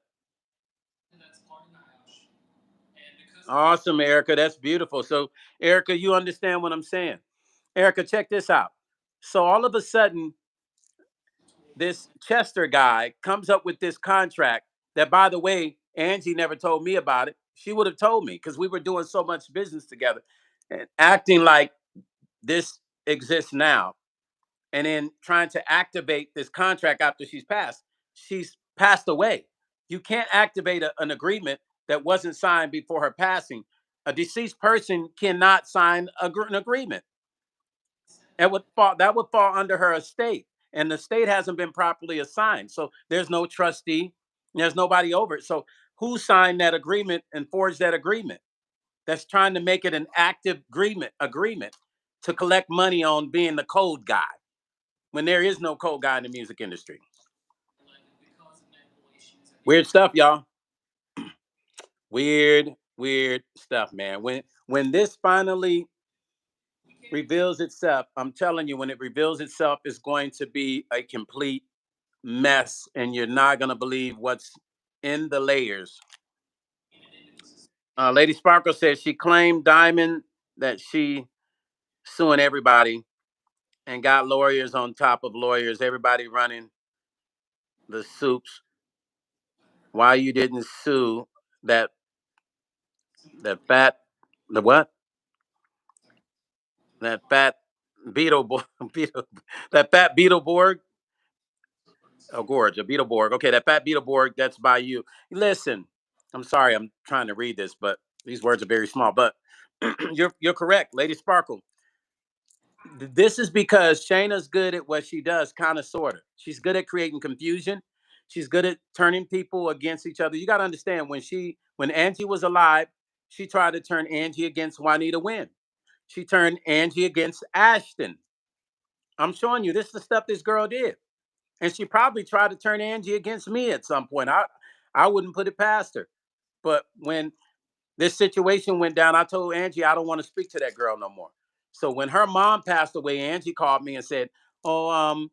Awesome, Erica. That's beautiful. So, Erica, you understand what I'm saying. Erica, check this out. So all of a sudden, this Chester guy comes up with this contract that, by the way, Angie never told me about it. She would have told me because we were doing so much business together and acting like this exists now. And then trying to activate this contract after she's passed away. You can't activate an agreement that wasn't signed before her passing. A deceased person cannot sign an agreement. That would fall under her estate, and the estate hasn't been properly assigned. So there's no trustee, there's nobody over it. So who signed that agreement and forged that agreement? That's trying to make it an active agreement to collect money on being the code guy when there is no code guy in the music industry. Weird stuff, y'all. Weird stuff, man. When this finally reveals itself, I'm telling you, when it reveals itself, it's going to be a complete mess, and you're not gonna believe what's in the layers. Lady Sparkle says she claimed Diamond that she suing everybody and got lawyers on top of lawyers, everybody running the soups. Why you didn't sue that that fat the what? That fat beetle that fat Beetleborg. Oh, Gorge, a Beetleborg. Okay, that fat Beetleborg that's by you. Listen, I'm sorry, I'm trying to read this, but these words are very small. But you're correct, Lady Sparkle. This is because Shayna's good at what she does, kind of, sort of. She's good at creating confusion. She's good at turning people against each other. You got to understand when Angie was alive, she tried to turn Angie against Juanita Wynn. She turned Angie against Ashton. I'm showing you this is the stuff this girl did, and she probably tried to turn Angie against me at some point. I wouldn't put it past her. But when this situation went down, I told Angie I don't want to speak to that girl no more. So when her mom passed away, Angie called me and said, "Oh,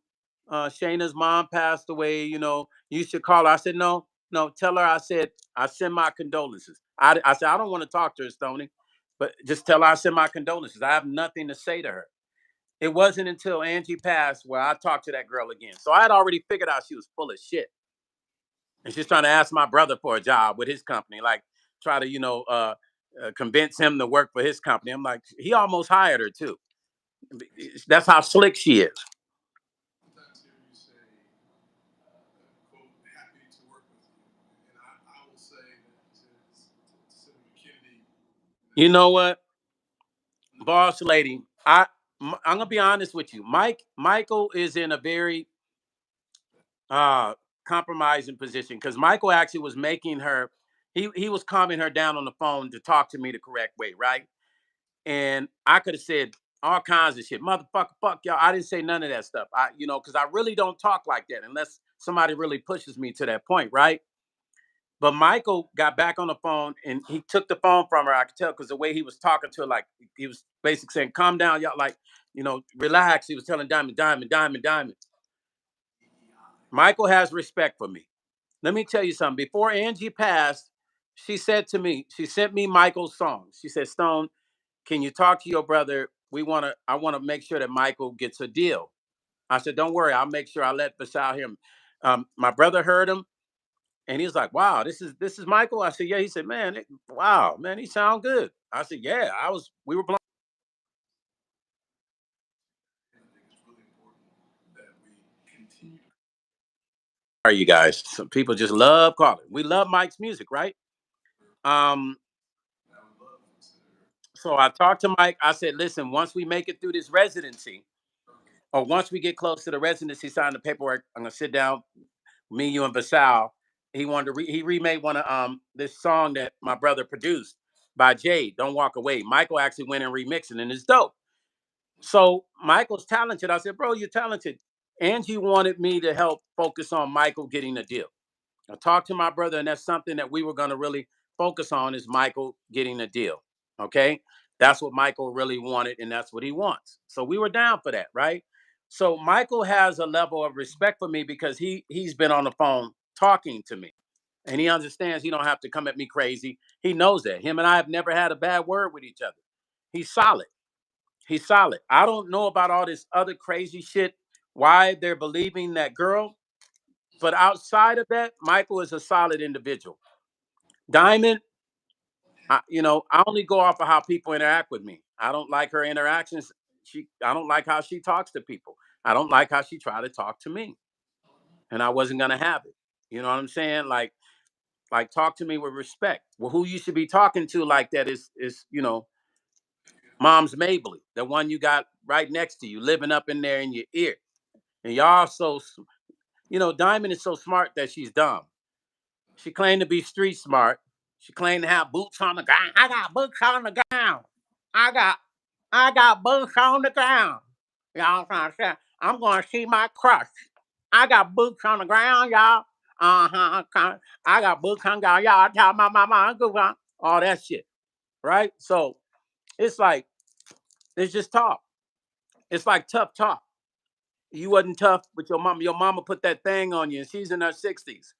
Shayna's mom passed away. You know, you should call her." I said, "No, no, tell her." I said, "I send my condolences." I said, "I don't want to talk to her, Stoney, but just tell her I send my condolences. I have nothing to say to her." It wasn't until Angie passed where I talked to that girl again. So I had already figured out she was full of shit, and she's trying to ask my brother for a job with his company, like try to convince him to work for his company. I'm like, he almost hired her too. That's how slick she is. You know what, boss lady, I'm gonna be honest with you. Michael is in a very uh compromising position because Michael actually was making her. He was calming her down on the phone to talk to me the correct way, right? And I could have said all kinds of shit, motherfucker, fuck y'all. I didn't say none of that stuff. Because I really don't talk like that unless somebody really pushes me to that point, right? But Michael got back on the phone and he took the phone from her. I could tell because the way he was talking to her, like he was basically saying, "Calm down, y'all. Like, relax." He was telling Diamond, Diamond, Diamond, Diamond. Michael has respect for me. Let me tell you something. Before Angie passed, she said to me, she sent me Michael's songs. She said, "Stone, can you talk to your brother? I want to make sure that Michael gets a deal." I said, "Don't worry, I'll make sure I let Basal hear him." My brother heard him, and he was like, "Wow, this is Michael." I said, "Yeah." He said, "Man, wow, man, he sound good." I said, "Yeah, we were blown." Sorry, you guys. Some people just love calling. We love Mike's music, right? Um, so I talked to Mike. I said, listen, once we make it through this residency, or once we get close to the residency, sign the paperwork, I'm gonna sit down, me, you, and Basal. He wanted to he remade one of this song that my brother produced by Jade, Don't Walk Away. Michael actually went and remixed it, and it's dope. So Michael's talented. I said, bro, you're talented. Angie wanted me to help focus on Michael getting a deal. I talked to my brother, and that's something that we were going to really focus on is Michael getting a deal. Okay. That's what Michael really wanted, and that's what he wants. So we were down for that, right? So Michael has a level of respect for me because he's been on the phone talking to me. And he understands he don't have to come at me crazy. He knows that. Him and I have never had a bad word with each other. He's solid. He's solid. I don't know about all this other crazy shit, why they're believing that girl. But outside of that, Michael is a solid individual. Diamond, I only go off of how people interact with me. I don't like her interactions. I don't like how she talks to people. I don't like how she tried to talk to me, and I wasn't gonna have it. You know what I'm saying? Like talk to me with respect. Well, who you should be talking to like that is Mom's Mabley, the one you got right next to you, living up in there in your ear, and y'all Diamond is so smart that she's dumb. She claimed to be street smart. She claimed to have boots on the ground. I got boots on the ground. I got I got boots on the ground. Y'all trying to say I'm gonna see my crush. I got boots on the ground, y'all. Uh-huh. I got boots on the ground, y'all. I tell my mama, all that shit. Right? So it's like it's just talk. It's like tough talk. You wasn't tough with your mama. Your mama put that thing on you, and she's in her 60s.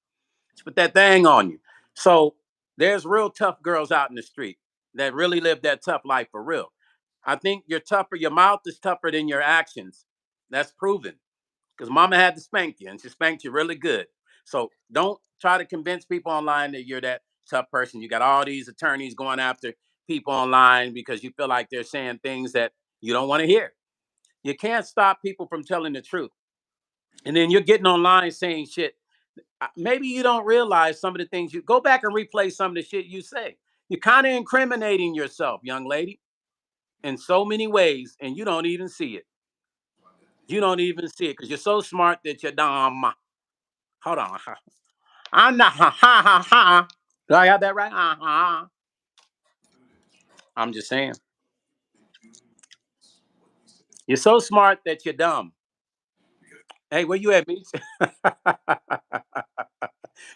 Put that thing on you. So there's real tough girls out in the street that really live that tough life for real. I think you're tougher. Your mouth is tougher than your actions. That's proven because mama had to spank you and she spanked you really good. So don't try to convince people online that you're that tough person. You got all these attorneys going after people online because you feel like they're saying things that you don't want to hear. You can't stop people from telling the truth. And then you're getting online saying shit. Maybe you don't realize some of the things you go back and replay some of the shit you say. You're kind of incriminating yourself, young lady, in so many ways, and you don't even see it. You don't even see it because you're so smart that you're dumb. Hold on. I'm not ha ha ha ha. Do I have that right? I'm just saying. You're so smart that you're dumb. Hey, where you at, Meech?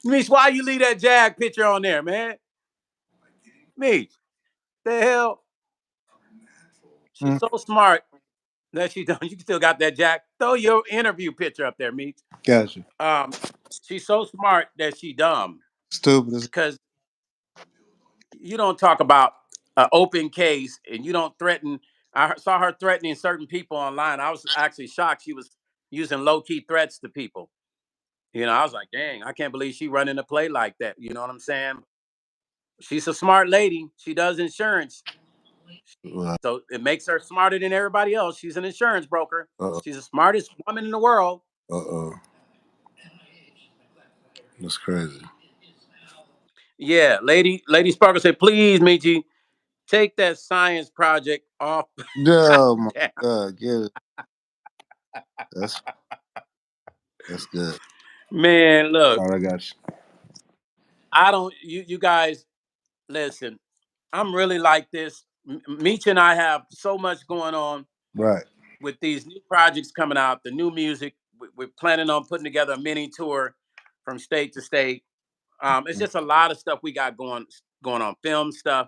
Meech, why you leave that Jag picture on there, man? Meech, the hell? She's Mm, so smart that she don't. You still got that Jack. Throw your interview picture up there, Meech. gotcha. Um, she's so smart that she dumb Stupid as because you don't talk about an open case and you don't threaten. Saw her threatening certain people online. I was actually shocked. She was using low key threats to people. I was like, dang, I can't believe she running a play like that. You know what I'm saying? She's a smart lady. She does insurance. well. So it makes her smarter than everybody else. She's an insurance broker. Uh She's the smartest woman in the world. oh. That's crazy. Yeah, Lady Sparkle said, please, Michi, take that science project off. Oh my Damn. God, get it. That's that's good. Man, look, All right, I got you. I don't. You guys, listen. I'm really like this. Meech and I have so much going on Right. with these new projects coming out, the new music. We're planning on putting together a mini tour from state to state. It's just a lot of stuff we got going on, film stuff.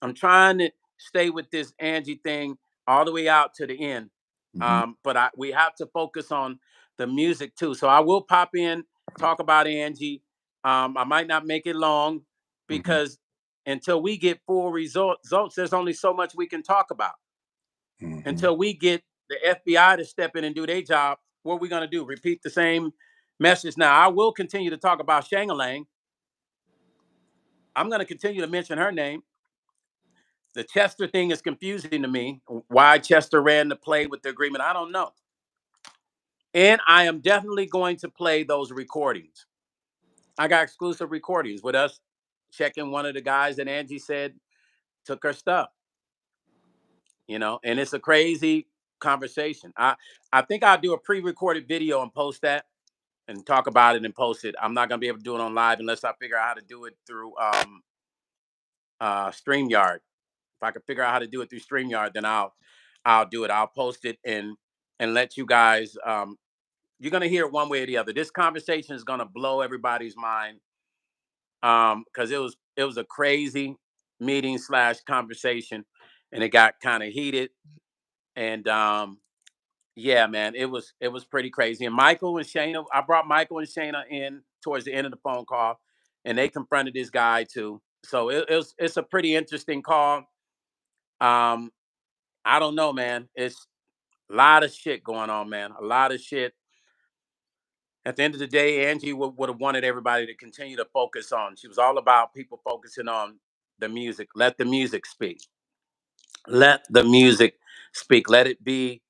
I'm trying to stay with this Angie thing all the way out to the end. Mm-hmm. But we have to focus on the music too. So I will pop in, talk about Angie. I might not make it long Mm-hmm. because until we get full results, there's only so much we can talk about. Mm-hmm. Until we get the FBI to step in and do their job, what are we going to do? Repeat the same message? Now, I will continue to talk about Shangalang. I'm going to continue to mention her name. The Chester thing is confusing to me. Why Chester ran the play with the agreement, I don't know. And I am definitely going to play those recordings. I got exclusive recordings with us checking one of the guys that Angie said took her stuff, and it's a crazy conversation. I think I'll do a pre-recorded video and post that and talk about it and post it. I'm not gonna be able to do it on live unless I figure out how to do it through StreamYard. If I can figure out how to do it through StreamYard, then I'll do it. I'll post it and let you guys you're gonna hear it one way or the other. This conversation is gonna blow everybody's mind. Because it was a crazy meeting slash conversation, and it got kind of heated. And yeah, man, it was pretty crazy. And Michael and Shaina, I brought Michael and Shaina in towards the end of the phone call, and they confronted this guy too. So it's a pretty interesting call. Um, I don't know, man. It's a lot of shit going on, man. A lot of shit. At the end of the day, Angie would have wanted everybody to continue to focus on. She was all about people focusing on the music. Let the music speak. Let the music speak. Let it be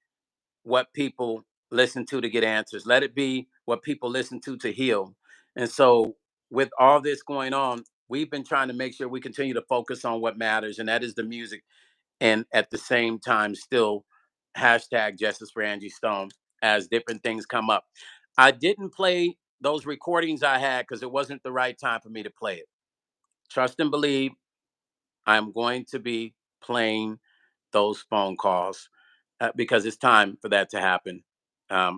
what people listen to get answers. Let it be what people listen to heal. And so, with all this going on, we've been trying to make sure we continue to focus on what matters, and that is the music. And at the same time, still hashtag justice for Angie Stone as different things come up. I didn't play those recordings I had because it wasn't the right time for me to play it. Trust and believe, I'm going to be playing those phone calls because it's time for that to happen.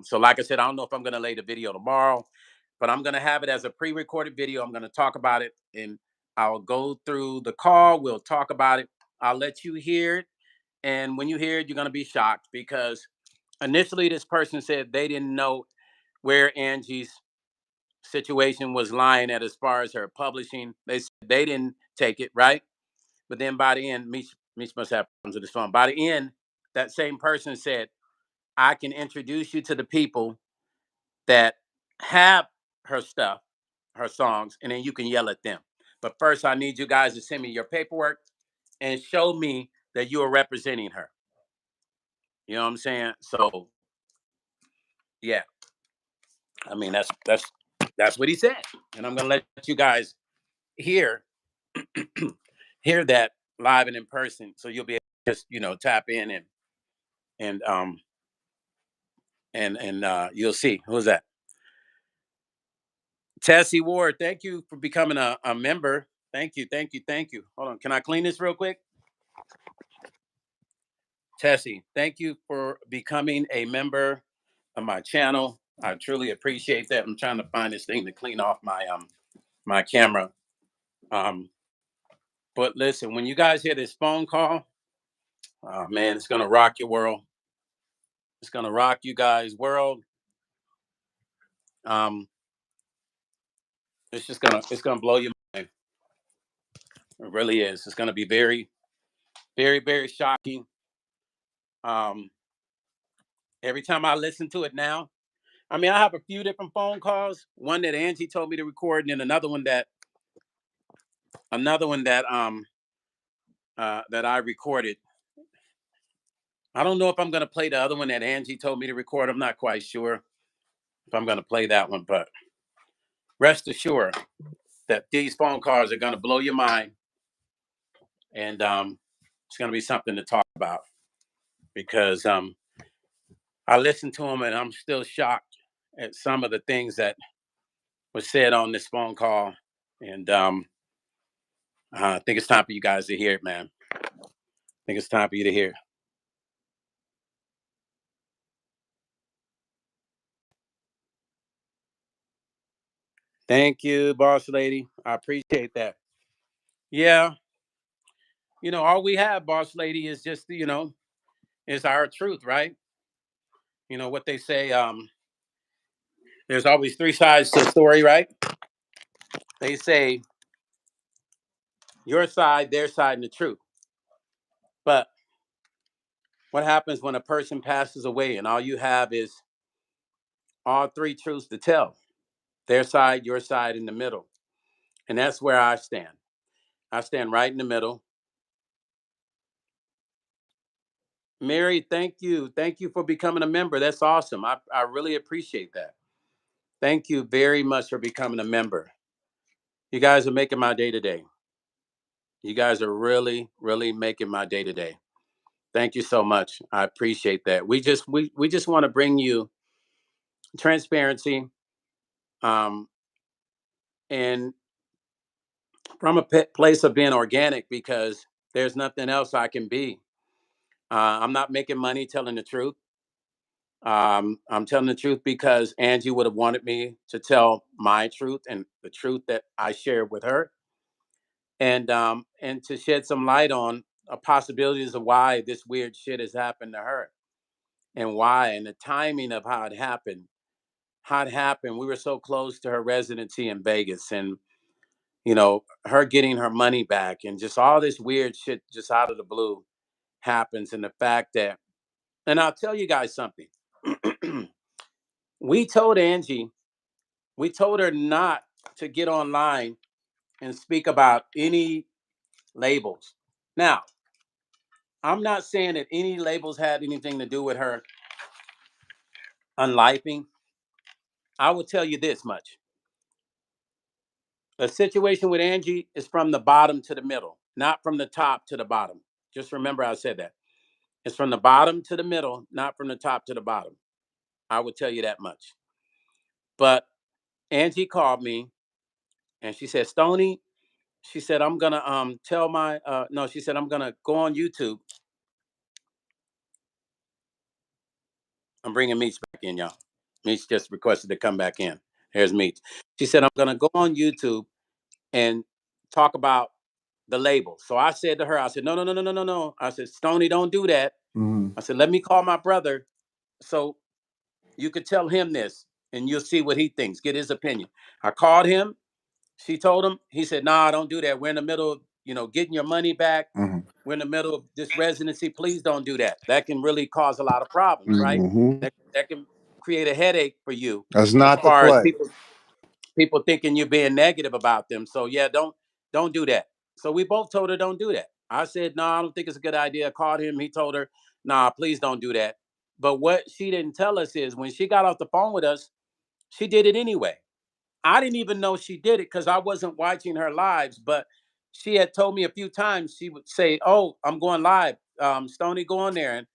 So, like I said, I don't know if I'm going to lay the video tomorrow, but I'm going to have it as a pre recorded video. I'm going to talk about it and I'll go through the call. We'll talk about it. I'll let you hear it. And when you hear it, you're going to be shocked because initially this person said they didn't know where Angie's situation was lying at as far as her publishing. They said they didn't take it, right? But then by the end, Meech must have problems with his phone. By the end, that same person said, I can introduce you to the people that have her stuff, her songs, and then you can yell at them. But first, I need you guys to send me your paperwork and show me that you are representing her. You know what I'm saying? So, yeah, I mean that's what he said, and I'm gonna let you guys hear hear that live and in person, so you'll be able to just tap in and you'll see who's that. Tessie Ward, thank you for becoming a member. Thank you, thank you, thank you. Hold on, can I clean this real quick? Tessie, thank you for becoming a member of my channel. I truly appreciate that. I'm trying to find this thing to clean off my camera. Um, but listen, when you guys hear this phone call, oh man, it's gonna rock your world. It's gonna rock you guys' world. Um, it's gonna blow your mind. It really is. It's gonna be very, very, very shocking. Um, every time I listen to it now, I mean, I have a few different phone calls. One that Angie told me to record, and then another one that I recorded. I don't know if I'm gonna play the other one that Angie told me to record. I'm not quite sure if I'm gonna play that one, but rest assured that these phone calls are gonna blow your mind, and it's gonna be something to talk about because I listened to them and I'm still shocked at some of the things that was said on this phone call, and I think it's time for you guys to hear it, man. I think it's time for you to hear it. Thank you, boss lady. I appreciate that. Yeah, all we have, boss lady, is just is our truth, right? What they say. There's always three sides to the story, right? They say your side, their side, and the truth. But what happens when a person passes away and all you have is all three truths to tell? Their side, your side, in the middle. And that's where I stand. I stand right in the middle. Mary, thank you. Thank you for becoming a member. That's awesome. I really appreciate that. Thank you very much for becoming a member. You guys are making my day today. You guys are really, really making my day today. Thank you so much. I appreciate that. We just want to bring you transparency, um, and from a place of being organic because there's nothing else I can be. I'm not making money telling the truth. I'm telling the truth because Angie would have wanted me to tell my truth and the truth that I shared with her, and to shed some light on possibilities of why this weird shit has happened to her and why and the timing of how it happened. How it happened. We were so close to her residency in Vegas, and her getting her money back, and just all this weird shit just out of the blue happens, and the fact that, and I'll tell you guys something. we told Angie We told her not to get online and speak about any labels. Now, I'm not saying that any labels had anything to do with her unlifing. I will tell you this much. The situation with Angie is from the bottom to the middle, not from the top to the bottom. Just remember I said that. It's from the bottom to the middle, not from the top to the bottom. I will tell you that much. But Angie called me and she said, Stony, she said, I'm gonna tell my no, she said, I'm gonna go on YouTube. I'm bringing Meech back in, y'all. Meech just requested to come back in. Here's Meech. She said, I'm going to go on YouTube and talk about the label. So I said to her, I said, no, no, no, no, no, no, no. I said, Stony, don't do that. Mm-hmm. I said, let me call my brother so you could tell him this and you'll see what he thinks, get his opinion. I called him. She told him. He said, nah, don't do that. We're in the middle of, getting your money back. Mm-hmm. We're in the middle of this residency. Please don't do that. That can really cause a lot of problems, right? Mm-hmm. That can create a headache for you. That's not as far the play. as people thinking you're being negative about them. So yeah, don't do that. So we both told her don't do that. I said, no, I don't think it's a good idea. I called him. He told her, nah, please don't do that. But what she didn't tell us is when she got off the phone with us, she did it anyway. I didn't even know she did it because I wasn't watching her lives, but she had told me a few times. She would say, oh, I'm going live. Stony, go on there.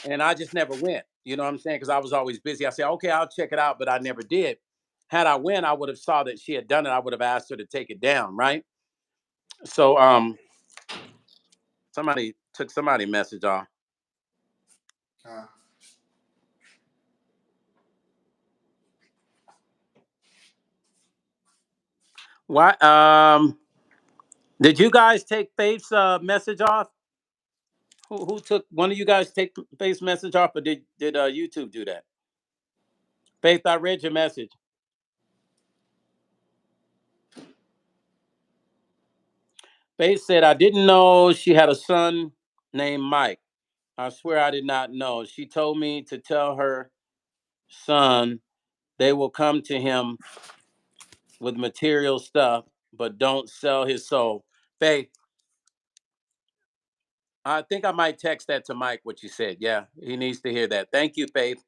And I just never went. You know what I'm saying? Because I was always busy. I said, okay, I'll check it out, but I never did. Had I went, I would have saw that she had done it. I would have asked her to take it down, right? So somebody took somebody message off. Why did you guys take Faith's message off? Who took one of you guys take Faith's message off, or did YouTube do that? Faith, I read your message. Faith said, I didn't know she had a son named Mike. I swear I did not know. She told me to tell her son they will come to him with material stuff, but don't sell his soul. Faith, I think I might text that to Mike, what you said. Yeah, he needs to hear that. Thank you, Faith.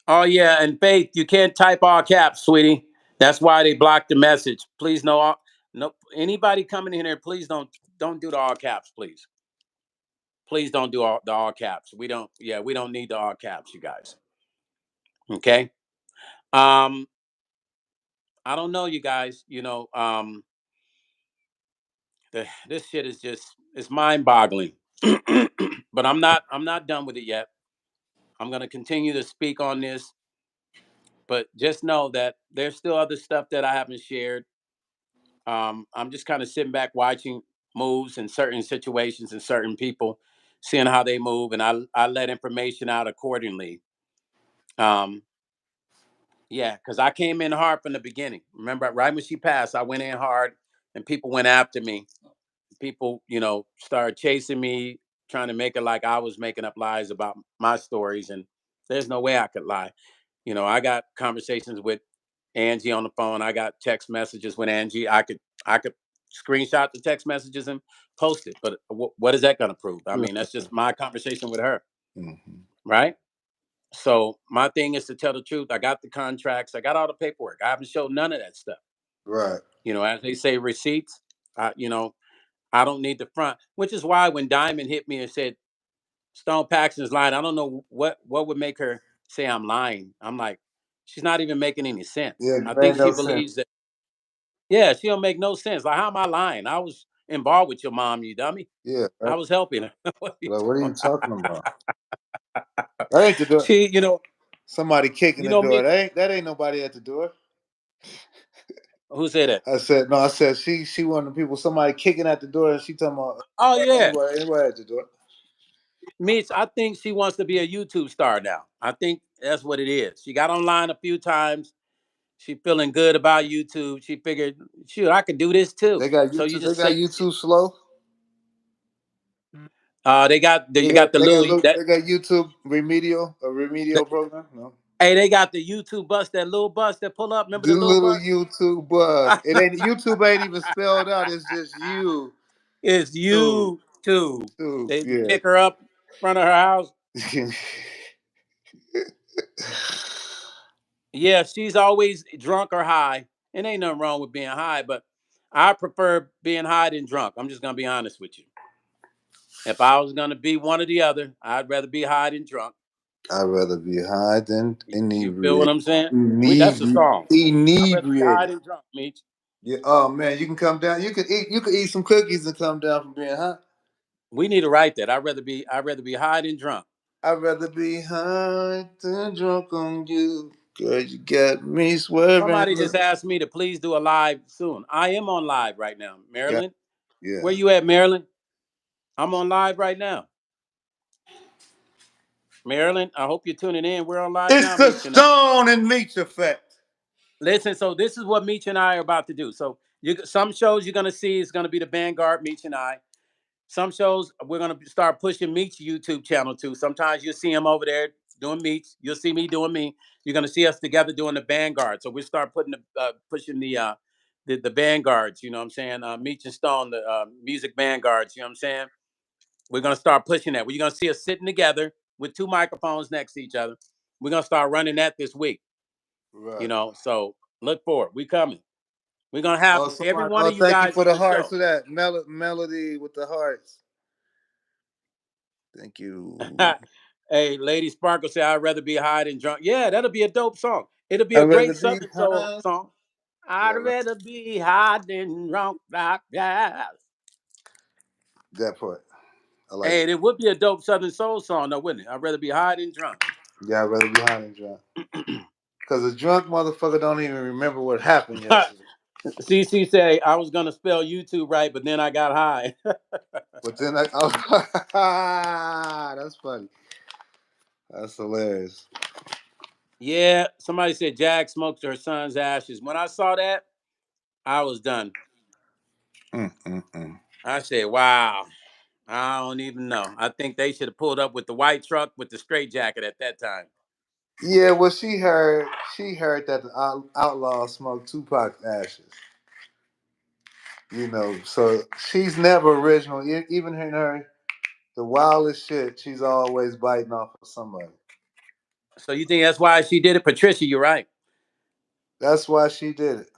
Oh, yeah, and Faith, you can't type all caps, sweetie. That's why they blocked the message. Please, no, anybody coming in here, please don't do the all caps, please. Please don't do the all caps. We don't need the all caps, you guys. Okay. Um, I don't know, you guys. This shit is just it's mind boggling. But I'm not done with it yet. I'm gonna continue to speak on this, but just know that there's still other stuff that I haven't shared. I'm just kind of sitting back watching moves in certain situations and certain people, seeing how they move, and I let information out accordingly. Um, Yeah, because I came in hard from the beginning. Remember, right when she passed, I went in hard, and people went after me. People, started chasing me, trying to make it like I was making up lies about my stories, and there's no way I could lie. I got conversations with Angie on the phone. I got text messages with Angie. I could screenshot the text messages and post it. But what is that going to prove? I mean, that's just my conversation with her, Mm-hmm. right? So my thing is to tell the truth. I got the contracts. I got all the paperwork. I haven't showed none of that stuff. Right. As they say, receipts. I don't need the front, which is why when Diamond hit me and said Stone Paxton's lying, I don't know what would make her say I'm lying. I'm like, she's not even making any sense. Yeah, I it think made she no sense. believes that. Yeah, she don't make no sense. Like, how am I lying? I was involved with your mom, you dummy. Yeah, I right. was helping her. What are you Like, what are talking you talking about? about? That ain't the door. She, Somebody kicking you the know door. me. That ain't nobody at the door. Who said that? I said no. I said she one of the people. Somebody kicking at the door, and she talking about Oh yeah, anybody at the door. Meech. I think she wants to be a YouTube star now. I think that's what it is. She got online a few times. She feeling good about YouTube. She figured, shoot, I could do this too. They got So you YouTube. They just got say, YouTube slow. they got They you got got the they got little look. that They got YouTube remedial a the, remedial program. No, hey, they got the YouTube bus, that little bus that pull up. Remember the the little little bus? YouTube bus. It ain't YouTube. Ain't even spelled out. It's just you It's tube YouTube. tube. They Yeah. pick her up in front of her house. Yeah, she's always drunk or high. And ain't nothing wrong with being high, but I prefer being high than drunk. I'm just gonna be honest with you. If I was gonna be one or the other, I'd rather be high than drunk. I'd rather be high than You feel what inebriated. I'm saying? That's the song. I'd rather be high Inebriated. than drunk, Meech. Yeah. Oh man, you can come down. You can eat. You can eat some cookies and come down from being high. We need to write that. I'd rather be high than drunk. I'd rather be high than drunk on you. Girl, you got me swerving. Somebody just asked me to please do a live soon. I am on live right now, Yeah, Maryland. yeah. Where you at, Maryland? I'm on live right now. Maryland, I hope you're tuning in. We're on live It's now, the Meech and I. Stone and Meech effect. Listen, so this is what Meech and I are about to do. So some shows you're gonna see is gonna be the Vanguard, Meech and I. Some shows we're gonna start pushing Meech's YouTube channel too. Sometimes you'll see him over there doing Meech. You'll see me doing me. You're gonna see us together doing the Vanguard. So we start putting pushing the Vanguards. You know what I'm saying? Meech and Stone, the music Vanguards. You know what I'm saying? We're gonna start pushing that. We're gonna see us sitting together with two microphones next to each other. We're gonna start running that this week. Right. So look for it. We coming. We're gonna have Oh, every somebody. one Oh, of you thank you guys for on the the hearts show. for that melody with the hearts. Thank you. Hey, Lady Sparkle said, I'd rather be high than drunk. Yeah, that'll be a dope song. It'll be I'd a rather great be Southern Soul high. song. I'd Yeah, right. rather be high than drunk like that. That part. I like Hey, it. it would be a dope Southern Soul song, though, wouldn't it? I'd rather be high than drunk. Yeah, I'd rather be high than drunk. Because a drunk motherfucker don't even remember what happened yesterday. CC say, I was going to spell YouTube right, but then I got high. But then that's funny. That's hilarious. Yeah, somebody said Jack smoked her son's ashes. When I saw that, I was done. Mm. I said, wow. I don't even know. I think they should have pulled up with the white truck with the straight jacket at that time. Yeah, well, she heard that the outlaw smoked Tupac's ashes. So she's never original. Even in the wildest shit, she's always biting off of somebody. So you think that's why she did it? Patricia, you're right. That's why she did it.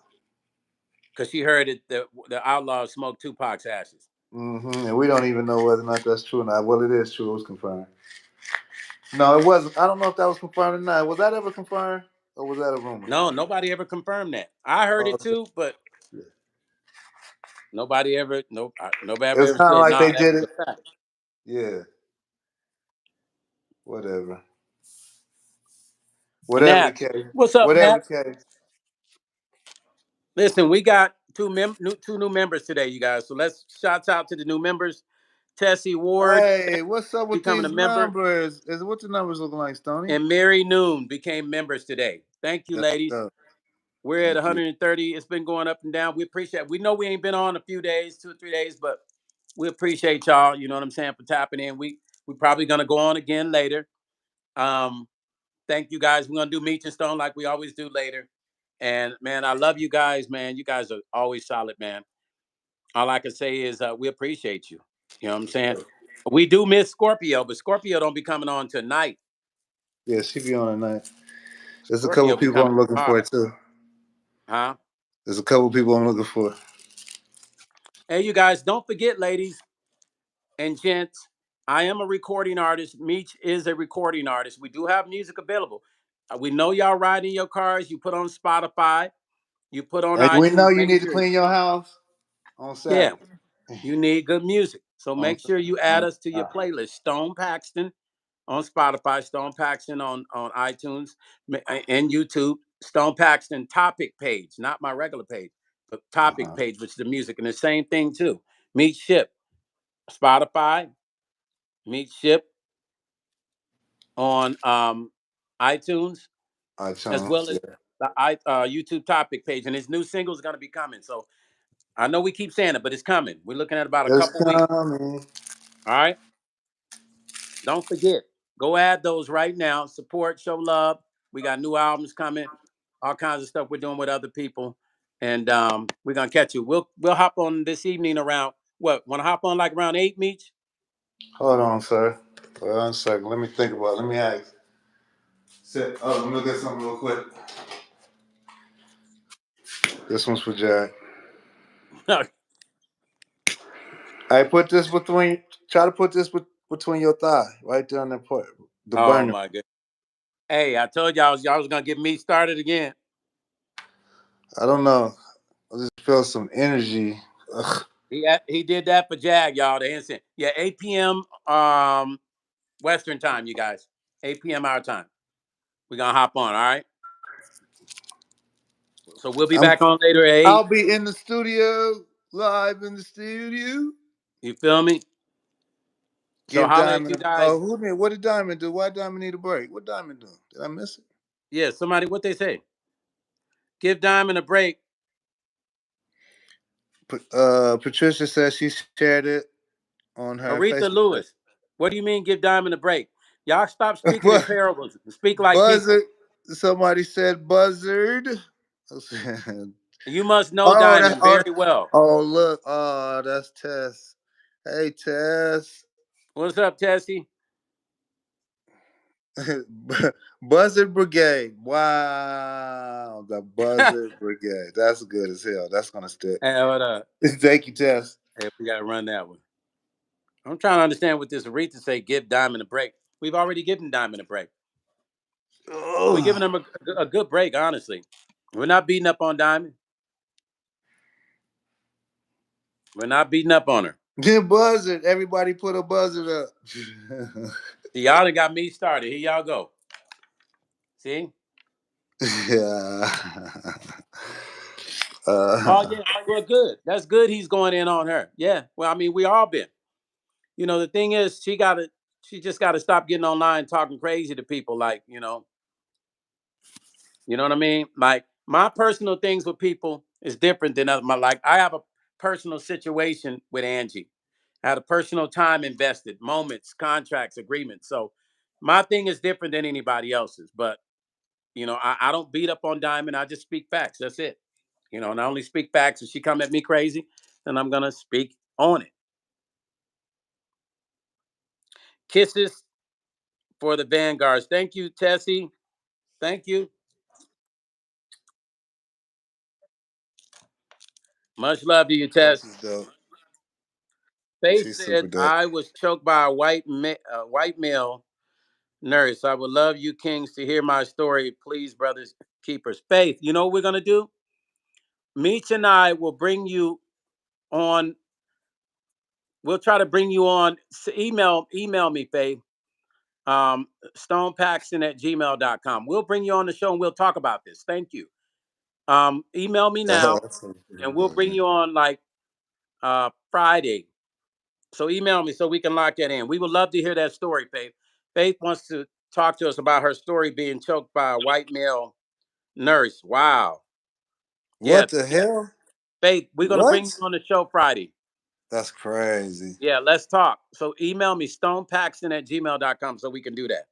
Because she heard it, the outlaw smoked Tupac's ashes. And we don't even know whether or not that's true or not. Well, it is true. It was confirmed. No, it wasn't. I don't know if that was confirmed or not. Was that ever confirmed, or was that a rumor? No, nobody ever confirmed that. I heard Oh, it okay. too, but Yeah. nobody It's ever kind of said, like nah, they that did was it. a fact. Yeah. Whatever. Whatever the Naps, case. what's up, Whatever Naps? the case. Listen, we got two new members today, you guys. So let's shouts out to the new members. Tessie Ward Hey, what's up with becoming a these member, numbers? What the numbers looking like, Stoney? and Mary Noon became members today. Thank you, That's ladies. dope. We're at Thank you. 130. It's been going up and down. We appreciate it. We know we ain't been on a few days, 2 or 3 days, but we appreciate y'all, you know what I'm saying, for tapping in. We probably gonna go on again later. Um, thank you guys. We're gonna do Meech and Stone like we always do later. And man, I love you guys, man. You guys are always solid, man. all I can say is we appreciate you. You know what I'm saying? We do miss Scorpio, but Scorpio don't be coming on tonight. Yeah, she be on tonight. There's a couple Scorpio be people coming I'm looking for tomorrow. too. Huh? There's a couple people I'm looking for. Hey, you guys, don't forget, ladies and gents, I am a recording artist. Meech is a recording artist. We do have music available. We know y'all ride in your cars. You put on Spotify. You put on Hey, we know iTunes. you Make need to sure, clean your house on yeah, Saturday. you need good music. So On make sure you add on us to your playlist. Stone Paxton on Spotify, Stone Paxton on iTunes and YouTube. Stone Paxton topic page, not my regular page, but topic uh-huh. page, which is the music. And the same thing too. Meet Shipp, Spotify, Meet Shipp on iTunes, as well iTunes, as yeah. the YouTube topic page. And his new single is going to be coming. So I know we keep saying it, but it's coming. We're looking at about a It's couple weeks. coming. All right. Don't forget, go add those right now. Support, show love. We got new albums coming, all kinds of stuff we're doing with other people, and we're gonna catch you. We'll hop on this evening around what? Want to hop on like around 8, Meech? Hold on, sir. Hold on a second. Let me think about it. Let me ask. Let me look at something real quick. This one's for Jack. I put this between. Try to put this between your thigh, right there on the part, the Oh burner. my god! Hey, I told y'all was gonna get me started again. I don't know. I just feel some energy. Ugh. He did that for Jag, y'all. The instant. Yeah, 8 p.m. Western time, you guys. 8 p.m. our time. We're gonna hop on. All right. So we'll be I'm. back on later at I'll 8. be in the studio, live in the studio. You feel me? So Give holla at you Diamond. guys. Who did? What did Diamond do? Why Diamond need a break? What Diamond do? Did I miss it? Yeah, somebody, what they say? Give Diamond a break. Patricia says she shared it on her Aretha Facebook page. Lewis. What do you mean give Diamond a break? Y'all stop speaking in parables and speak like people. Buzzard. Somebody said buzzard. You must know Oh, that's Diamond very well. oh look. Oh, that's Tess. Hey Tess. What's up, Tessie? Buzzard Brigade. Wow. The Hey, Buzzard Brigade. That's good as hell. That's gonna stick. what up? Thank you, Tess. Hey, we gotta run that one. I'm trying to understand what this Aretha say, give Diamond a break. We've already given Diamond a break. We're Oh. giving him a good break, honestly. We're not beating up on Diamond. We're not beating up on her. Then buzzard. Everybody put a buzzard up. See, y'all done got me started. Here y'all go. See? Yeah. Oh yeah, Uh, well good. That's good. He's going in on her. Yeah. Well, I mean, we all been. The thing is, she just gotta stop getting online talking crazy to people. Like, you know what I mean. Like my personal things with people is different than other. My like, I have a personal situation with Angie. I had a personal time invested, moments, contracts, agreements. So my thing is different than anybody else's. But I don't beat up on Diamond. I just speak facts. That's it. And I only speak facts. If she come at me crazy, then I'm gonna speak on it. Kisses for the Vanguards. Thank you, Tessie. Thank you. Much love to you, yeah, Tess. she's dope. Faith She's super said dope. I was choked by a white male nurse. I would love you kings to hear my story. Please, brothers, keepers. Faith, you know what we're gonna do? Meech and I will bring you on. We'll try to bring you on. Email me, Faith. Stonepaxton@gmail.com. We'll bring you on the show and we'll talk about this. Thank you. Email me now That's so and we'll good, bring man. you on like Friday. So email me so we can lock that in. We would love to hear that story, Faith. Faith wants to talk to us about her story being choked by a white male nurse. Wow. Yeah, What the yeah. hell? Faith, we're gonna bring you What? on the show Friday. That's crazy. Yeah, let's talk. So email me stonepaxton@gmail.com so we can do that.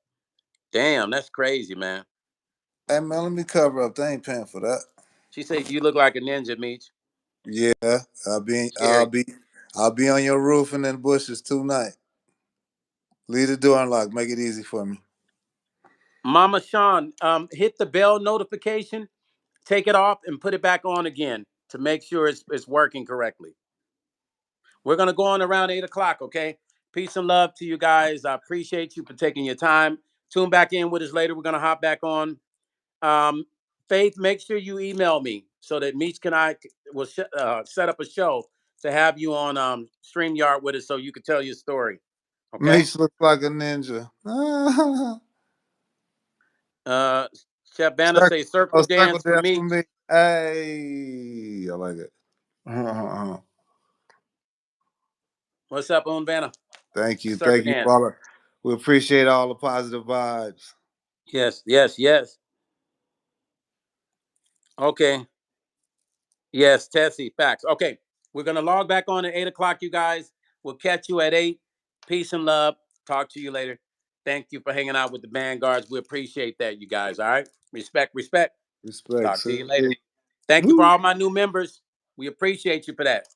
Damn, that's crazy, man. Hey man, let me cover up. They ain't paying for that. She said you look like a ninja, Meech. Yeah, I'll be Scary. I'll be on your roof and in the bushes tonight. Leave the door unlocked. Make it easy for me. Mama Sean, hit the bell notification, take it off, and put it back on again to make sure it's working correctly. We're gonna go on around 8 o'clock, okay? Peace and love to you guys. I appreciate you for taking your time. Tune back in with us later. We're gonna hop back on. Faith, make sure you email me so that Meech and I will set up a show to have you on StreamYard with us so you can tell your story. Okay? Meech looks like a ninja. Uh, Chef Banner say circle Circle dance for dance for Meech. me. Hey, I like it. What's up, Banner? Thank you. Circle Thank you, dance. Paula. We appreciate all the positive vibes. Yes, yes, yes. Okay. Yes, Tessie, facts. Okay, we're gonna log back on at 8 o'clock, you guys. We'll catch you at 8. Peace and love. Talk to you later. Thank you for hanging out with the Vanguards. We appreciate that, you guys. All right. Respect, respect. Respect, Talk to sir. you later. Thank you for all my new members. We appreciate you for that.